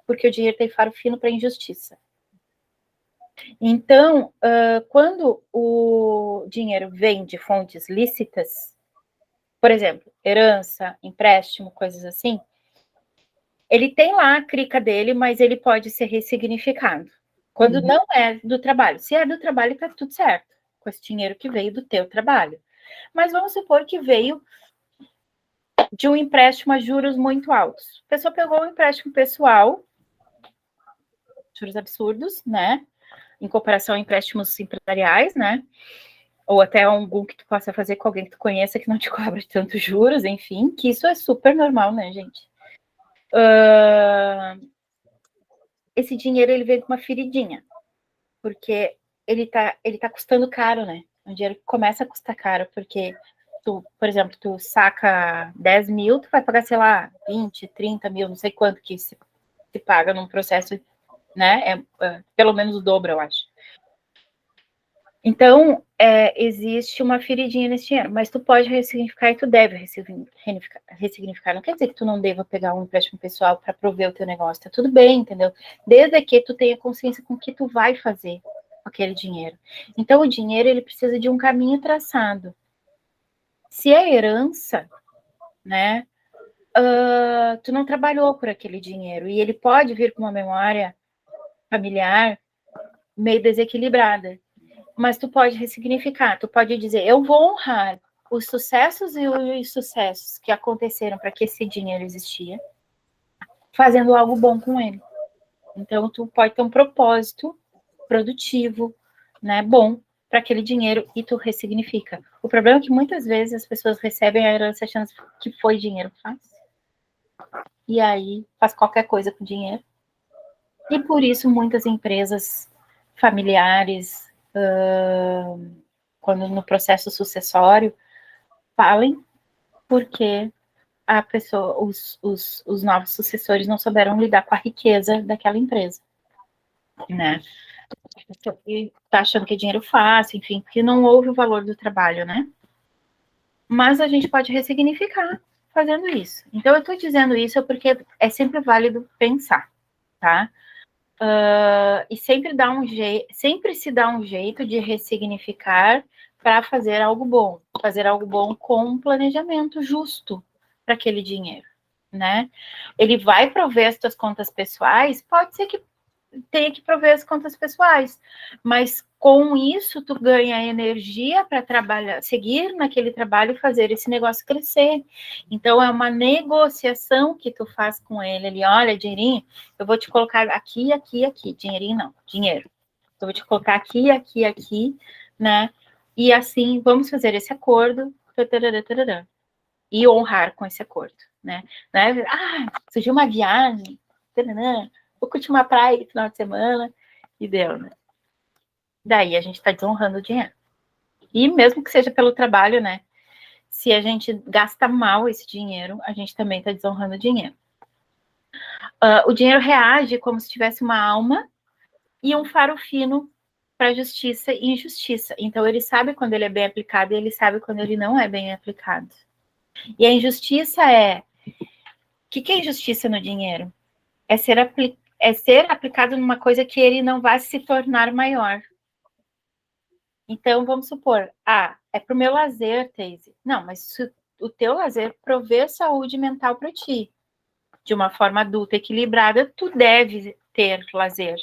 S2: Porque o dinheiro tem faro fino para injustiça. Então, quando o dinheiro vem de fontes lícitas, por exemplo, herança, empréstimo, coisas assim, ele tem lá a crica dele, mas ele pode ser ressignificado. Quando não é do trabalho. Se é do trabalho, está tudo certo, com esse dinheiro que veio do teu trabalho. Mas vamos supor que veio de um empréstimo a juros muito altos. A pessoa pegou um empréstimo pessoal, juros absurdos, né? Em comparação a empréstimos empresariais, né? Ou até algum que tu possa fazer com alguém que tu conheça que não te cobra tantos juros, enfim, que isso é super normal, né, gente? Esse dinheiro, ele veio com uma feridinha, porque ele tá custando caro, né? O dinheiro começa a custar caro, porque tu, por exemplo, tu saca 10 mil, tu vai pagar, sei lá, 20, 30 mil, não sei quanto que se paga num processo, né? Pelo menos o dobro, eu acho. Então, existe uma feridinha nesse dinheiro, mas tu pode ressignificar e tu deve ressignificar. Não quer dizer que tu não deva pegar um empréstimo pessoal para prover o teu negócio, tá tudo bem, entendeu? Desde que tu tenha consciência com o que tu vai fazer com aquele dinheiro. Então, o dinheiro, ele precisa de um caminho traçado. Se é herança, né, tu não trabalhou por aquele dinheiro, e ele pode vir com uma memória familiar meio desequilibrada. Mas tu pode ressignificar, tu pode dizer, eu vou honrar os sucessos e os insucessos que aconteceram para que esse dinheiro existia, fazendo algo bom com ele. Então, tu pode ter um propósito produtivo, né, bom, para aquele dinheiro e tu ressignifica. O problema é que muitas vezes as pessoas recebem a herança achando que foi dinheiro fácil. E aí faz qualquer coisa com dinheiro. E por isso muitas empresas familiares, quando no processo sucessório, falem, porque a pessoa, os novos sucessores não souberam lidar com a riqueza daquela empresa, né? E tá achando que é dinheiro fácil, enfim, porque não houve o valor do trabalho, né? Mas a gente pode ressignificar fazendo isso. Então, eu estou dizendo isso porque é sempre válido pensar, tá? E sempre se dá um jeito de ressignificar para fazer algo bom com um planejamento justo para aquele dinheiro, né? Ele vai prover as tuas contas pessoais, pode ser que tenha que prover as contas pessoais, mas com isso tu ganha energia para trabalhar, seguir naquele trabalho e fazer esse negócio crescer. Então é uma negociação que tu faz com ele. Ele, olha, dinheirinho, eu vou te colocar aqui, aqui, aqui. Dinheirinho não, dinheiro. Eu vou te colocar aqui, aqui, aqui, né? E assim, vamos fazer esse acordo, e honrar com esse acordo, né? Surgiu uma viagem, vou curtir uma praia no final de semana, e deu, né? Daí a gente está desonrando o dinheiro. E mesmo que seja pelo trabalho, né? Se a gente gasta mal esse dinheiro, a gente também está desonrando o dinheiro. O dinheiro reage como se tivesse uma alma e um faro fino para justiça e injustiça. Então, ele sabe quando ele é bem aplicado e ele sabe quando ele não é bem aplicado. E a injustiça é... O que é injustiça no dinheiro? É ser aplicado numa coisa que ele não vai se tornar maior. Então, vamos supor, é pro meu lazer, Teise. Não, mas se o teu lazer prover saúde mental para ti, de uma forma adulta, equilibrada, tu deve ter lazer.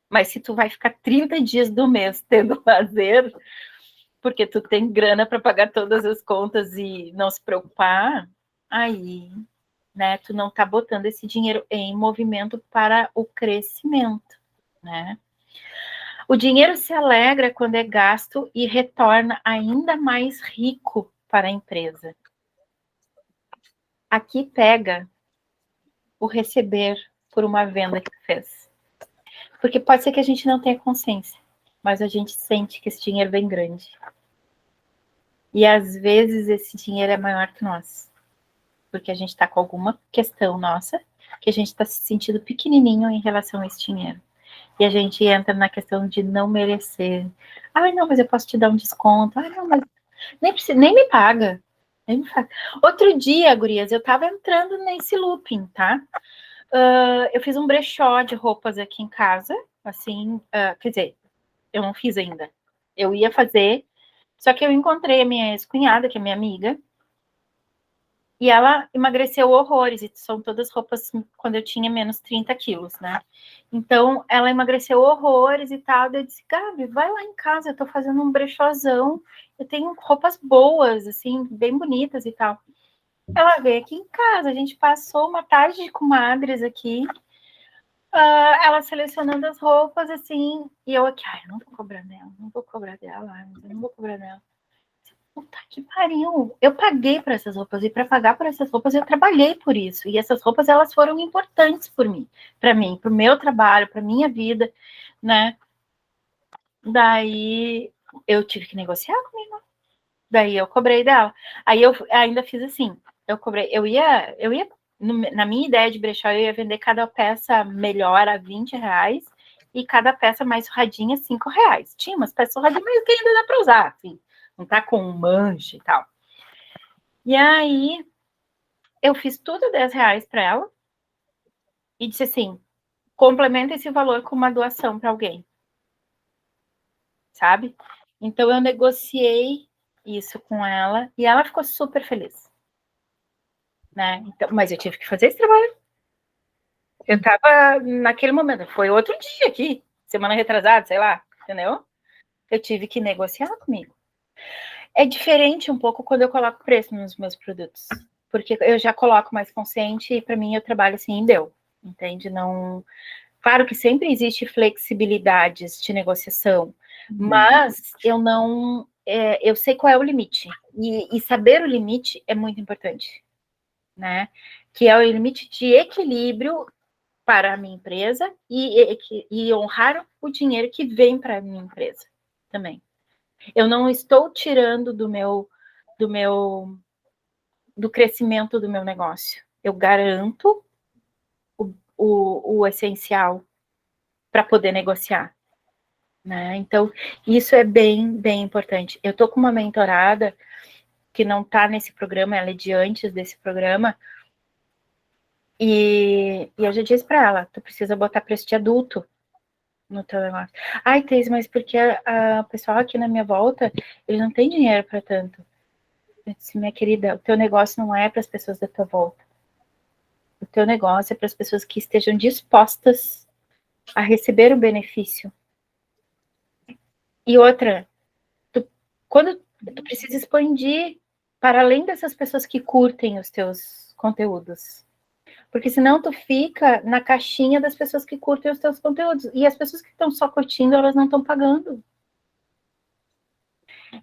S2: Mas se tu vai ficar 30 dias do mês tendo lazer, porque tu tem grana para pagar todas as contas e não se preocupar, aí, né, tu não tá botando esse dinheiro em movimento para o crescimento, né? O dinheiro se alegra quando é gasto e retorna ainda mais rico para a empresa. Aqui pega o receber por uma venda que fez. Porque pode ser que a gente não tenha consciência, mas a gente sente que esse dinheiro vem grande. E às vezes esse dinheiro é maior que nós. Porque a gente está com alguma questão nossa, que a gente está se sentindo pequenininho em relação a esse dinheiro. E a gente entra na questão de não merecer. Não, mas eu posso te dar um desconto. Não, mas nem me paga. Nem me paga. Outro dia, gurias, eu tava entrando nesse looping, tá? Eu fiz um brechó de roupas aqui em casa, assim, quer dizer, eu não fiz ainda. Eu ia fazer, só que eu encontrei a minha ex-cunhada, que é minha amiga, e ela emagreceu horrores, e são todas roupas quando eu tinha menos 30 quilos, né? Então, ela emagreceu horrores e tal. Eu disse, Gabi, vai lá em casa, eu tô fazendo um brechózão, eu tenho roupas boas, assim, bem bonitas e tal. Ela veio aqui em casa, a gente passou uma tarde de comadres aqui, ela selecionando as roupas, assim, e eu aqui, eu não vou cobrar dela, eu não vou cobrar dela. Puta que pariu, eu paguei por essas roupas, e para pagar por essas roupas eu trabalhei por isso, e essas roupas elas foram importantes para mim, pro meu trabalho, para minha vida, né? Daí eu tive que negociar comigo, daí eu cobrei dela, aí eu ainda fiz assim, eu ia na minha ideia de brechó, eu ia vender cada peça melhor a R$20 e cada peça mais surradinha R$5. Tinha umas peças surradinhas, mas que ainda dá para usar, assim. Não tá com mancha e tal. E aí, eu fiz tudo R$10 para ela e disse assim, complementa esse valor com uma doação para alguém. Sabe? Então, eu negociei isso com ela e ela ficou super feliz. Né? Então, mas eu tive que fazer esse trabalho. Eu tava naquele momento, foi outro dia aqui, semana retrasada, sei lá, entendeu? Eu tive que negociar comigo. É diferente um pouco quando eu coloco preço nos meus produtos, porque eu já coloco mais consciente e para mim eu trabalho assim, deu, entende? Não, claro que sempre existe flexibilidades de negociação, mas eu não, eu sei qual é o limite e saber o limite é muito importante, né? Que é o limite de equilíbrio para a minha empresa e honrar o dinheiro que vem para a minha empresa também. Eu não estou tirando do meu do crescimento do meu negócio. Eu garanto o essencial para poder negociar, né? Então, isso é bem, bem importante. Eu tô com uma mentorada que não tá nesse programa, ela é de antes desse programa, e eu já disse para ela, tu precisa botar preço de adulto no teu negócio. Ai, Thaís, mas porque a pessoal aqui na minha volta, eles não têm dinheiro para tanto. Eu disse, minha querida, o teu negócio não é para as pessoas da tua volta. O teu negócio é para as pessoas que estejam dispostas a receber o benefício. E outra, quando tu precisa expandir para além dessas pessoas que curtem os teus conteúdos. Porque senão tu fica na caixinha das pessoas que curtem os teus conteúdos. E as pessoas que estão só curtindo, elas não estão pagando.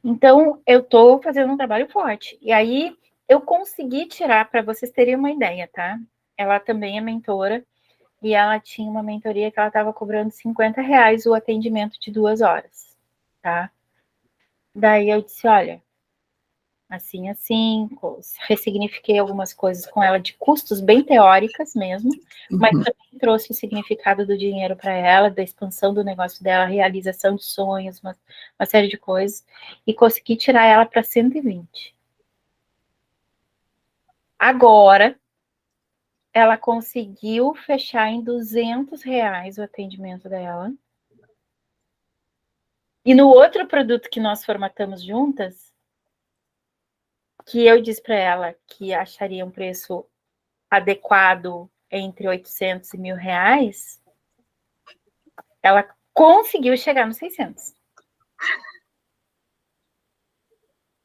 S2: Então, eu estou fazendo um trabalho forte. E aí, eu consegui tirar, para vocês terem uma ideia, tá? Ela também é mentora. E ela tinha uma mentoria que ela estava cobrando R$50 o atendimento de 2 horas, tá? Daí eu disse, olha, assim, ressignifiquei algumas coisas com ela de custos bem teóricas mesmo, mas também trouxe o significado do dinheiro para ela, da expansão do negócio dela, realização de sonhos, uma série de coisas, e consegui tirar ela para 120. Agora, ela conseguiu fechar em R$200 o atendimento dela. E no outro produto que nós formatamos juntas, que eu disse para ela que acharia um preço adequado entre 800 e R$1.000, ela conseguiu chegar nos 600.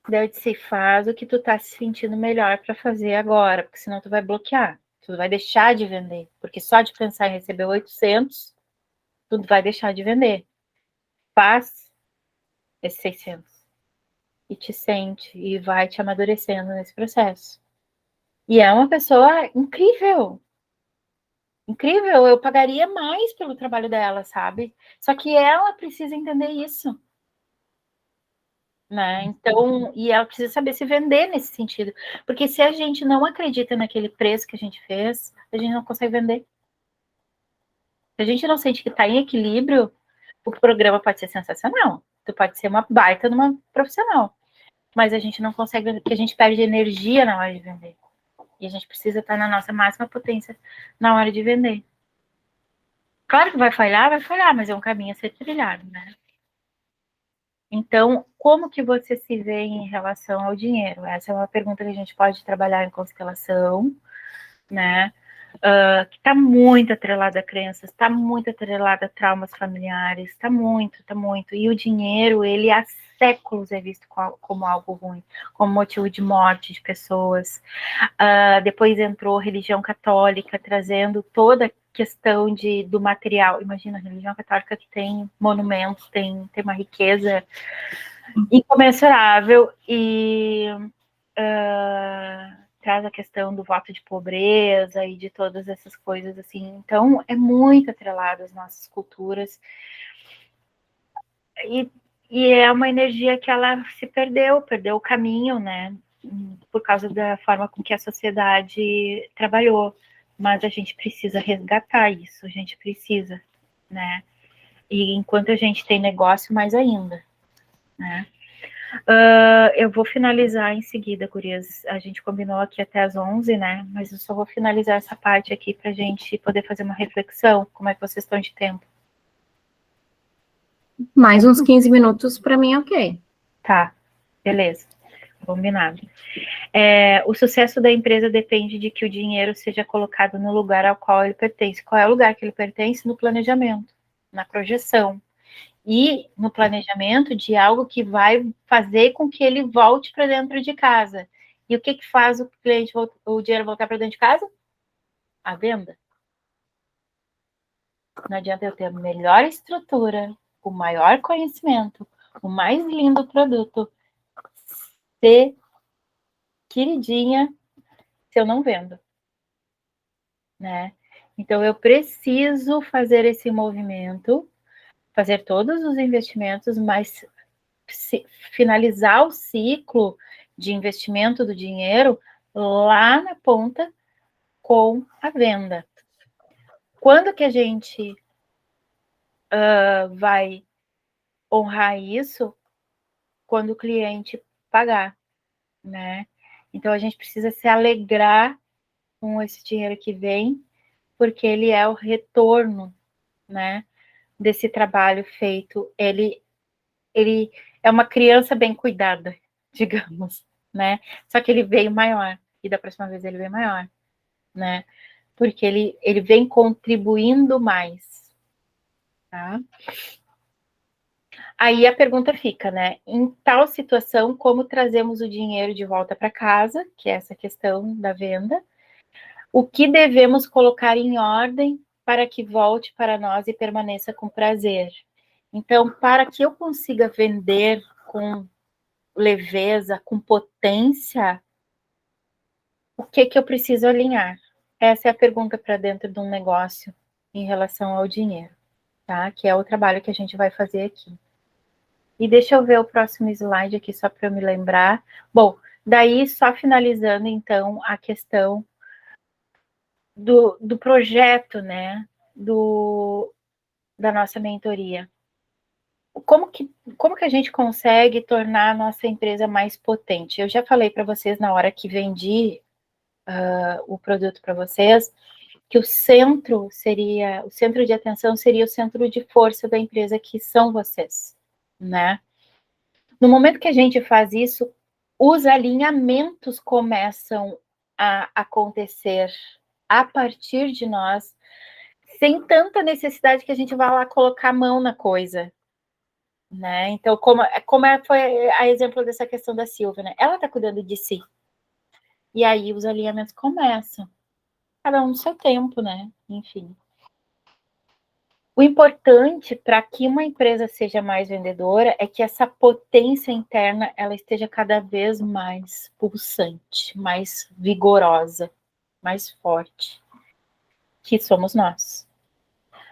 S2: Daí eu disse, faz o que tu tá se sentindo melhor para fazer agora, porque senão tu vai bloquear, tu vai deixar de vender, porque só de pensar em receber 800, tu vai deixar de vender. Faz esses 600 e te sente e vai te amadurecendo nesse processo. E é uma pessoa incrível. Incrível, eu pagaria mais pelo trabalho dela, sabe? Só que ela precisa entender isso. Né? Então, e ela precisa saber se vender nesse sentido. Porque se a gente não acredita naquele preço que a gente fez, a gente não consegue vender. Se a gente não sente que está em equilíbrio, o programa pode ser sensacional. Tu pode ser uma baita numa profissional. Mas a gente não consegue, porque a gente perde energia na hora de vender. E a gente precisa estar na nossa máxima potência na hora de vender. Claro que vai falhar, mas é um caminho a ser trilhado, né? Então, como que você se vê em relação ao dinheiro? Essa é uma pergunta que a gente pode trabalhar em constelação, né? Que está muito atrelada a crenças, está muito atrelada a traumas familiares, está muito. E o dinheiro, ele há séculos é visto como algo ruim, como motivo de morte de pessoas. Depois entrou a religião católica, trazendo toda a questão do material. Imagina, a religião católica que tem monumentos, tem uma riqueza incomensurável e traz a questão do voto de pobreza e de todas essas coisas assim. Então, é muito atrelado às nossas culturas. E é uma energia que ela se perdeu o caminho, né? Por causa da forma com que a sociedade trabalhou. Mas a gente precisa resgatar isso, a gente precisa, né? E enquanto a gente tem negócio, mais ainda, né? Eu vou finalizar em seguida, gurias. A gente combinou aqui até as 11, né? Mas eu só vou finalizar essa parte aqui para a gente poder fazer uma reflexão. Como é que vocês estão de tempo?
S1: Mais uns 15 minutos para mim, ok.
S2: Tá, beleza. Combinado. O sucesso da empresa depende de que o dinheiro seja colocado no lugar ao qual ele pertence. Qual é o lugar que ele pertence? No planejamento, na projeção. E no planejamento de algo que vai fazer com que ele volte para dentro de casa. E o que faz o cliente, o dinheiro voltar para dentro de casa? A venda. Não adianta eu ter a melhor estrutura, o maior conhecimento, o mais lindo produto, ser queridinha, se eu não vendo, né? Então, eu preciso fazer esse movimento, fazer todos os investimentos, mas finalizar o ciclo de investimento do dinheiro lá na ponta com a venda. Quando que a gente vai honrar isso? Quando o cliente pagar, né? Então, a gente precisa se alegrar com esse dinheiro que vem, porque ele é o retorno, né, desse trabalho feito. Ele é uma criança bem cuidada, digamos, né? Só que ele veio maior, e da próxima vez ele vem maior, né? Porque ele vem contribuindo mais, tá? Aí a pergunta fica, né? Em tal situação, como trazemos o dinheiro de volta para casa, que é essa questão da venda, o que devemos colocar em ordem para que volte para nós e permaneça com prazer? Então, para que eu consiga vender com leveza, com potência, o que eu preciso alinhar? Essa é a pergunta para dentro de um negócio em relação ao dinheiro, tá? Que é o trabalho que a gente vai fazer aqui. E deixa eu ver o próximo slide aqui, só para eu me lembrar. Bom, daí, só finalizando, então, a questão do projeto, né? Da nossa mentoria. Como que a gente consegue tornar a nossa empresa mais potente? Eu já falei para vocês na hora que vendi o produto para vocês, que o centro de atenção seria o centro de força da empresa, que são vocês, né? No momento que a gente faz isso, os alinhamentos começam a acontecer a partir de nós, sem tanta necessidade que a gente vá lá colocar a mão na coisa, né? Então, como foi a exemplo dessa questão da Silvia, né? Ela está cuidando de si. E aí os alinhamentos começam. Cada um no seu tempo, né? Enfim. O importante para que uma empresa seja mais vendedora é que essa potência interna ela esteja cada vez mais pulsante, mais vigorosa, mais forte, que somos nós.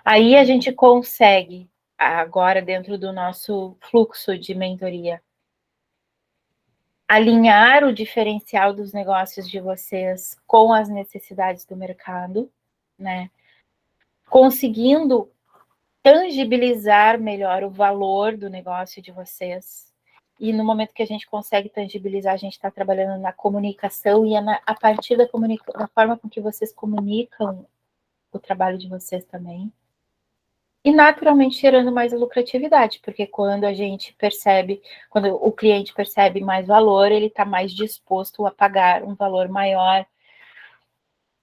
S2: Aí a gente consegue, agora dentro do nosso fluxo de mentoria, alinhar o diferencial dos negócios de vocês com as necessidades do mercado, né? Conseguindo tangibilizar melhor o valor do negócio de vocês. E no momento que a gente consegue tangibilizar, a gente está trabalhando na comunicação e a partir da forma com que vocês comunicam o trabalho de vocês também. E naturalmente gerando mais lucratividade, porque quando a gente percebe, quando o cliente percebe mais valor, ele está mais disposto a pagar um valor maior.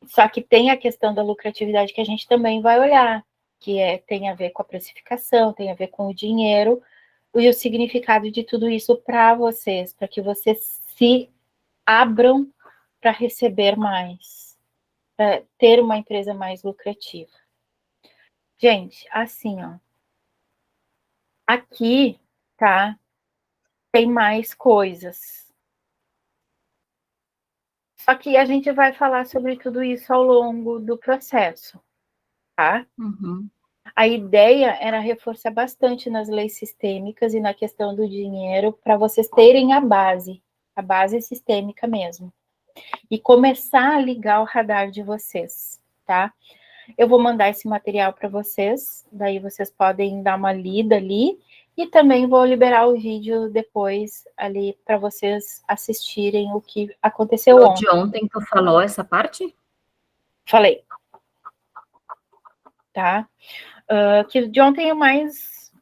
S2: Só que tem a questão da lucratividade que a gente também vai olhar, que tem a ver com a precificação, tem a ver com o dinheiro e o significado de tudo isso para vocês, para que vocês se abram para receber mais, para ter uma empresa mais lucrativa. Gente, assim, ó, aqui, tá, tem mais coisas. Só que a gente vai falar sobre tudo isso ao longo do processo, tá?
S1: Uhum.
S2: A ideia era reforçar bastante nas leis sistêmicas e na questão do dinheiro para vocês terem a base sistêmica mesmo. E começar a ligar o radar de vocês, tá? Eu vou mandar esse material para vocês, daí vocês podem dar uma lida ali e também vou liberar o vídeo depois ali para vocês assistirem o que aconteceu
S1: No
S2: ontem.
S1: de ontem tu falou essa parte?
S2: Falei. Tá? Que de ontem eu mais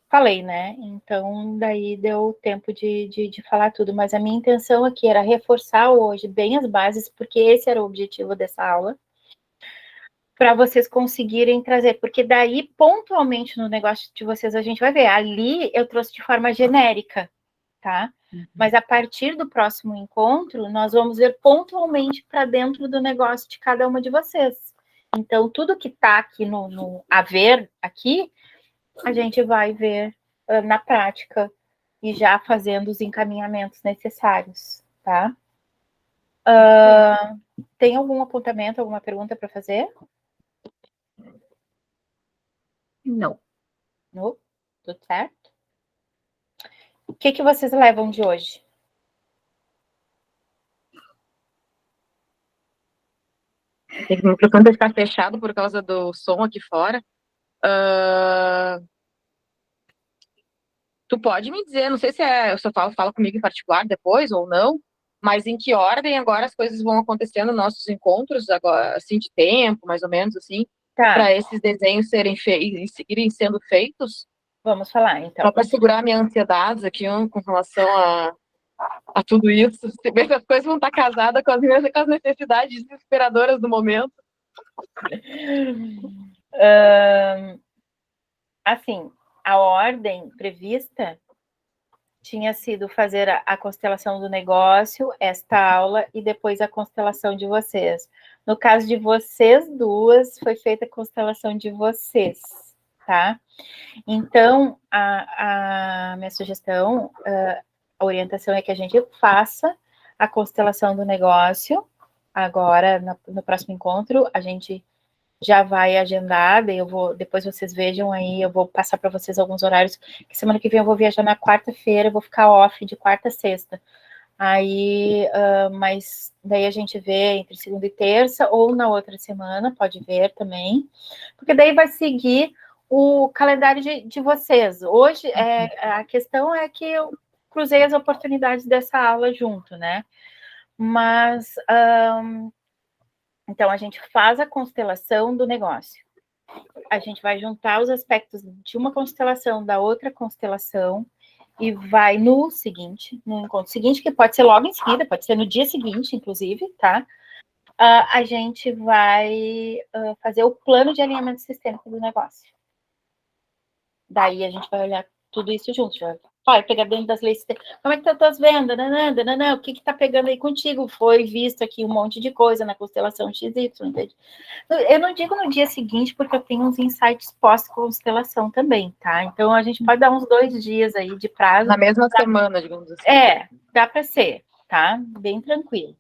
S2: falei, né? Então, daí deu tempo de falar tudo. Mas a minha intenção aqui era reforçar hoje bem as bases, porque esse era o objetivo dessa aula, para vocês conseguirem trazer. Porque daí, pontualmente no negócio de vocês, a gente vai ver. Ali eu trouxe de forma genérica, tá? Mas a partir do próximo encontro, nós vamos ver pontualmente para dentro do negócio de cada uma de vocês. Então, tudo que está aqui no a ver aqui, a gente vai ver na prática e já fazendo os encaminhamentos necessários, tá? Tem algum apontamento, alguma pergunta para fazer?
S1: Não.
S2: Não? Tudo certo? O que vocês levam de hoje?
S4: Tem que o microfone vai ficar fechado por causa do som aqui fora. Tu pode me dizer, não sei se o seu fala comigo em particular depois ou não, mas em que ordem agora as coisas vão acontecendo nos nossos encontros, agora, assim, de tempo, mais ou menos, assim, para esses desenhos serem feitos e seguirem sendo feitos?
S2: Vamos falar, então.
S4: Só para segurar minha ansiedade aqui com relação a tudo isso. Se bem que as coisas vão estar casadas com as necessidades desesperadoras do momento.
S2: Assim, a ordem prevista tinha sido fazer a constelação do negócio, esta aula, e depois a constelação de vocês. No caso de vocês duas, foi feita a constelação de vocês, tá? Então, a minha sugestão, a orientação é que a gente faça a constelação do negócio. Agora, no próximo encontro, a gente já vai agendar, daí depois vocês vejam aí, eu vou passar para vocês alguns horários, que semana que vem eu vou viajar na quarta-feira, eu vou ficar off de quarta a sexta. Aí, mas daí a gente vê entre segunda e terça, ou na outra semana, pode ver também, porque daí vai seguir o calendário de vocês. Hoje, a questão é que eu cruzei as oportunidades dessa aula junto, né? Mas, então, a gente faz a constelação do negócio. A gente vai juntar os aspectos de uma constelação, da outra constelação, e vai no encontro seguinte, que pode ser logo em seguida, pode ser no dia seguinte, inclusive, tá? A gente vai fazer o plano de alinhamento sistêmico do negócio. Daí a gente vai olhar tudo isso junto, vai pegar dentro das leis, como é que estão as tuas vendas, o que está pegando aí contigo? Foi visto aqui um monte de coisa na constelação XY, entende? Eu não digo no dia seguinte, porque eu tenho uns insights pós-constelação também, tá? Então, a gente pode dar uns 2 dias aí de prazo.
S4: Na mesma semana, digamos assim.
S2: Dá para ser, tá? Bem tranquilo.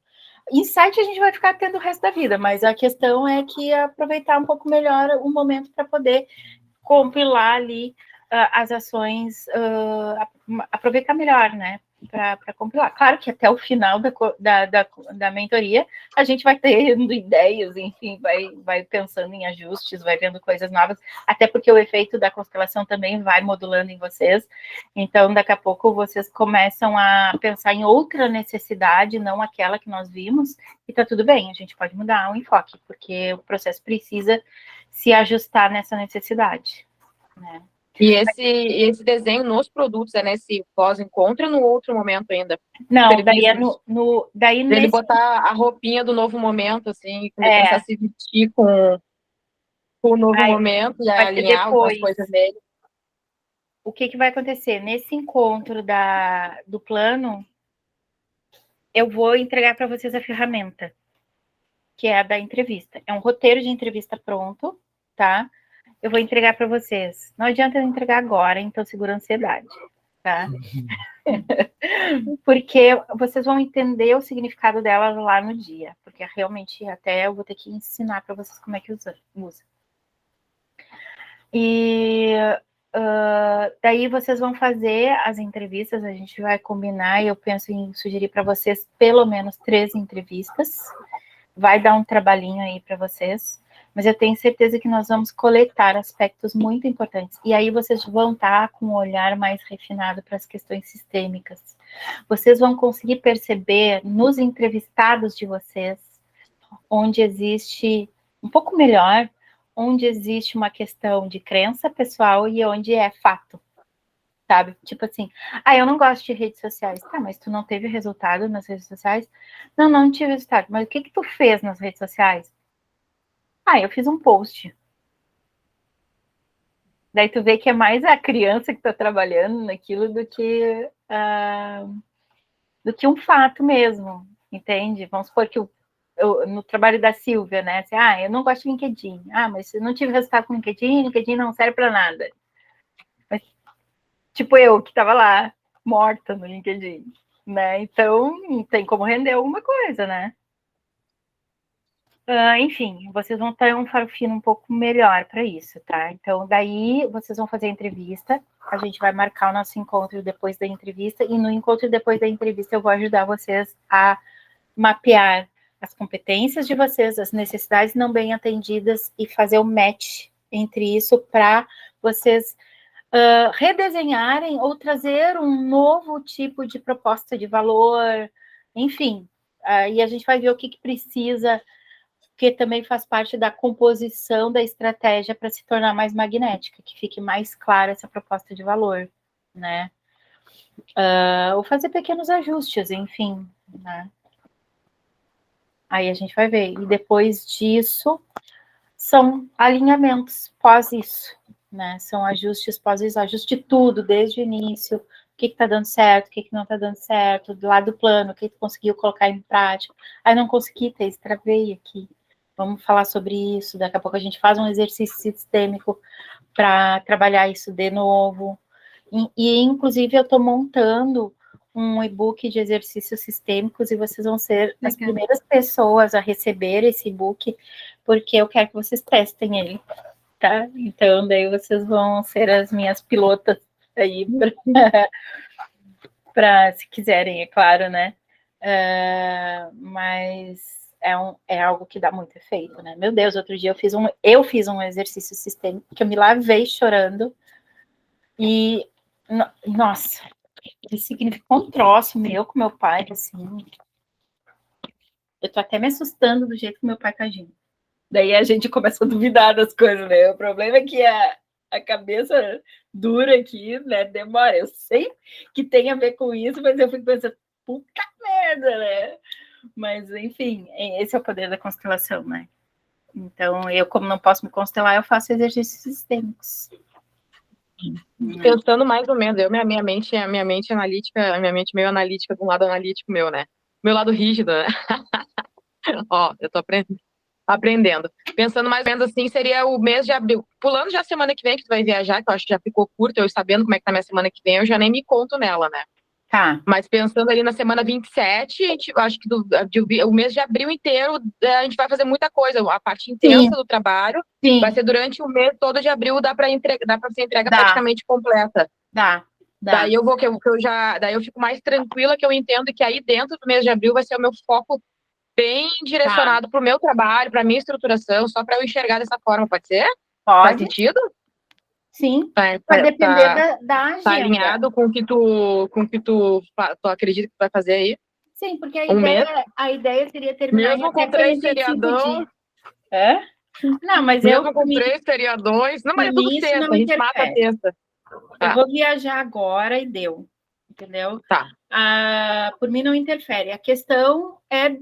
S2: Insight a gente vai ficar tendo o resto da vida, mas a questão é que aproveitar um pouco melhor o momento para poder compilar ali as ações, aproveitar melhor, né? Para compilar. Claro que até o final da mentoria a gente vai tendo ideias, enfim, vai pensando em ajustes, vai vendo coisas novas, até porque o efeito da constelação também vai modulando em vocês. Então, daqui a pouco vocês começam a pensar em outra necessidade, não aquela que nós vimos, e tá tudo bem, a gente pode mudar o enfoque, porque o processo precisa se ajustar nessa necessidade, né?
S4: E esse desenho nos produtos é nesse pós-encontro ou no outro momento ainda?
S2: Não, daí é daí
S4: ele
S2: nesse...
S4: botar a roupinha do novo momento, assim, começar a se vestir com o novo momento e alinhar algumas coisas nele.
S2: O que vai acontecer? Nesse encontro do plano, eu vou entregar para vocês a ferramenta, que é a da entrevista. É um roteiro de entrevista pronto, tá? Eu vou entregar para vocês. Não adianta eu entregar agora, então segura a ansiedade, tá? Porque vocês vão entender o significado dela lá no dia, porque realmente até eu vou ter que ensinar para vocês como é que usa. E daí vocês vão fazer as entrevistas, a gente vai combinar, e eu penso em sugerir para vocês pelo menos 3 entrevistas. Vai dar um trabalhinho aí para vocês, mas eu tenho certeza que nós vamos coletar aspectos muito importantes. E aí vocês vão estar com um olhar mais refinado para as questões sistêmicas. Vocês vão conseguir perceber nos entrevistados de vocês, onde existe um pouco melhor, onde existe uma questão de crença pessoal e onde é fato, sabe? Tipo assim, eu não gosto de redes sociais. Tá, mas tu não teve resultado nas redes sociais? Não tive resultado. Mas o que tu fez nas redes sociais? Eu fiz um post. Daí tu vê que é mais a criança que tá trabalhando naquilo do que um fato mesmo, entende? Vamos supor que no trabalho da Silvia, né? Assim, eu não gosto de LinkedIn. Mas eu não tive resultado com LinkedIn não serve para nada. Mas, tipo eu, que estava lá, morta no LinkedIn, né? Então, tem como render alguma coisa, né? Enfim, vocês vão ter um farofino um pouco melhor para isso, tá? Então, daí, vocês vão fazer a entrevista, a gente vai marcar o nosso encontro depois da entrevista, e no encontro depois da entrevista eu vou ajudar vocês a mapear as competências de vocês, as necessidades não bem atendidas e fazer o match entre isso para vocês redesenharem ou trazer um novo tipo de proposta de valor, enfim. E a gente vai ver o que precisa, que também faz parte da composição da estratégia para se tornar mais magnética, que fique mais clara essa proposta de valor, né? Ou fazer pequenos ajustes, enfim, né? Aí a gente vai ver. E depois disso, são alinhamentos pós isso, né? São ajustes pós isso, ajuste tudo, desde o início, o que está dando certo, o que não está dando certo, do lado do plano, o que tu conseguiu colocar em prática. Aí não consegui, travei aqui. Vamos falar sobre isso, daqui a pouco a gente faz um exercício sistêmico para trabalhar isso de novo. E inclusive, eu estou montando um e-book de exercícios sistêmicos e vocês vão ser as primeiras pessoas a receber esse e-book, porque eu quero que vocês testem ele, tá? Então, daí vocês vão ser as minhas pilotas aí, para se quiserem, é claro, né? Mas é algo que dá muito efeito, né? Meu Deus, outro dia eu fiz um exercício sistêmico que eu me lavei chorando e, nossa, ele significou um troço meu com meu pai, assim. Eu tô até me assustando do jeito que meu pai tá agindo. Daí a gente começa a duvidar das coisas, né? O problema é que a cabeça dura aqui, né? Demora. Eu sei que tem a ver com isso, mas eu fico pensando, puta merda, né? Mas, enfim, esse é o poder da constelação, né? Então, eu, como não posso me constelar, eu faço exercícios sistêmicos.
S4: Pensando mais ou menos, minha mente analítica, a minha mente meio analítica, de um lado analítico meu, né? Meu lado rígido, né? Ó, eu tô aprendendo. Pensando mais ou menos assim, seria o mês de abril. Pulando já a semana que vem, que tu vai viajar, que eu acho que já ficou curto, eu sabendo como é que tá minha semana que vem, eu já nem me conto nela, né?
S2: Tá.
S4: Mas pensando ali na semana 27, acho que o mês de abril inteiro a gente vai fazer muita coisa. A parte intensa do trabalho vai ser durante o mês todo de abril, dá para ser entrega praticamente completa.
S2: Dá.
S4: Daí daí eu fico mais tranquila, que eu entendo que aí dentro do mês de abril vai ser o meu foco bem direcionado para o meu trabalho, para a minha estruturação, só para eu enxergar dessa forma, pode ser?
S2: Pode.
S4: Faz sentido?
S2: Sim, vai depender da agenda.
S4: Tá alinhado com o que tu acredita que tu vai fazer aí?
S2: Sim, porque a ideia seria terminar
S4: mesmo com 3 feriadões.
S2: Não, mas
S4: mesmo com 3 feriadões. Não, mas é tudo sexta, a gente mata a sexta.
S2: Eu vou viajar agora e deu. Entendeu?
S4: Tá.
S2: Por mim não interfere. A questão é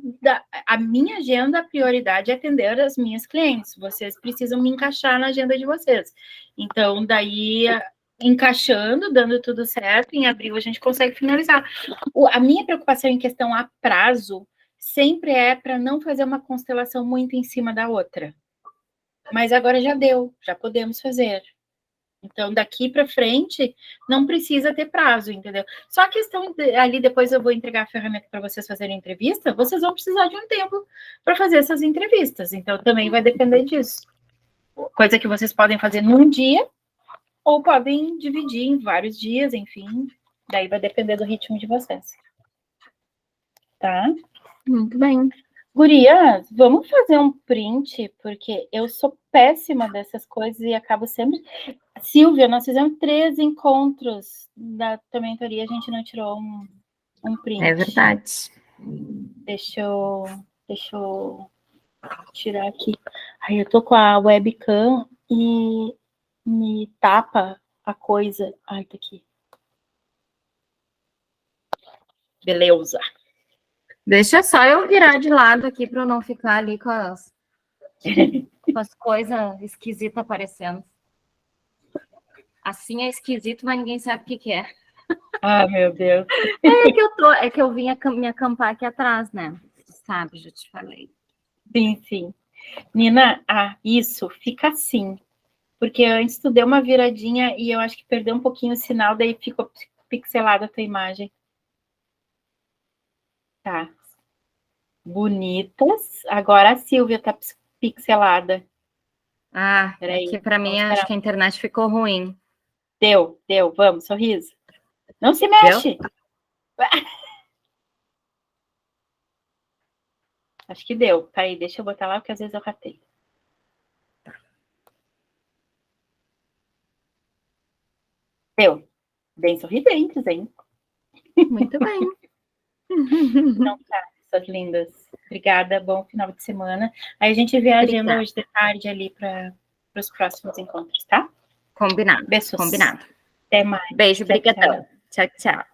S2: a minha agenda, a prioridade é atender as minhas clientes. Vocês precisam me encaixar na agenda de vocês. Então, daí, encaixando, dando tudo certo, em abril a gente consegue finalizar. A minha preocupação em questão a prazo sempre é para não fazer uma constelação muito em cima da outra. Mas agora já deu, já podemos fazer. Então, daqui para frente, não precisa ter prazo, entendeu? Só a questão ali, depois eu vou entregar a ferramenta para vocês fazerem entrevista, vocês vão precisar de um tempo para fazer essas entrevistas. Então, também vai depender disso. Coisa que vocês podem fazer num dia, ou podem dividir em vários dias, enfim. Daí vai depender do ritmo de vocês. Tá?
S1: Muito bem.
S2: Gurias, vamos fazer um print, porque eu sou péssima dessas coisas e acabo sempre... Silvia, nós fizemos 3 encontros da tua mentoria, a gente não tirou um print.
S1: É verdade.
S2: Deixa eu tirar aqui. Ai, eu tô com a webcam e me tapa a coisa. Ai, tá aqui. Beleza.
S1: Deixa só eu virar de lado aqui para eu não ficar ali com as coisas esquisitas aparecendo. Assim é esquisito, mas ninguém sabe o que é.
S2: Ah, meu Deus.
S1: É que eu vim me acampar aqui atrás, né? Sabe, já te falei.
S2: Sim. Nina, isso, fica assim. Porque antes tu deu uma viradinha e eu acho que perdeu um pouquinho o sinal, daí ficou pixelada a tua imagem. Tá. Bonitas. Agora a Silvia tá pixelada.
S1: É que para mim acho que a internet ficou ruim.
S2: Deu. Vamos, sorriso. Não se mexe. Acho que deu. Tá aí, deixa eu botar lá, porque às vezes eu ratei. Deu. Bem sorridentes, hein?
S1: Muito bem.
S2: Então tá, suas lindas. Obrigada, bom final de semana. Aí a gente vê a agenda hoje de tarde ali para os próximos encontros, tá?
S1: Combinado.
S2: Beijos.
S1: Combinado.
S2: Até mais.
S1: Beijo, brigadão. Tchau, tchau.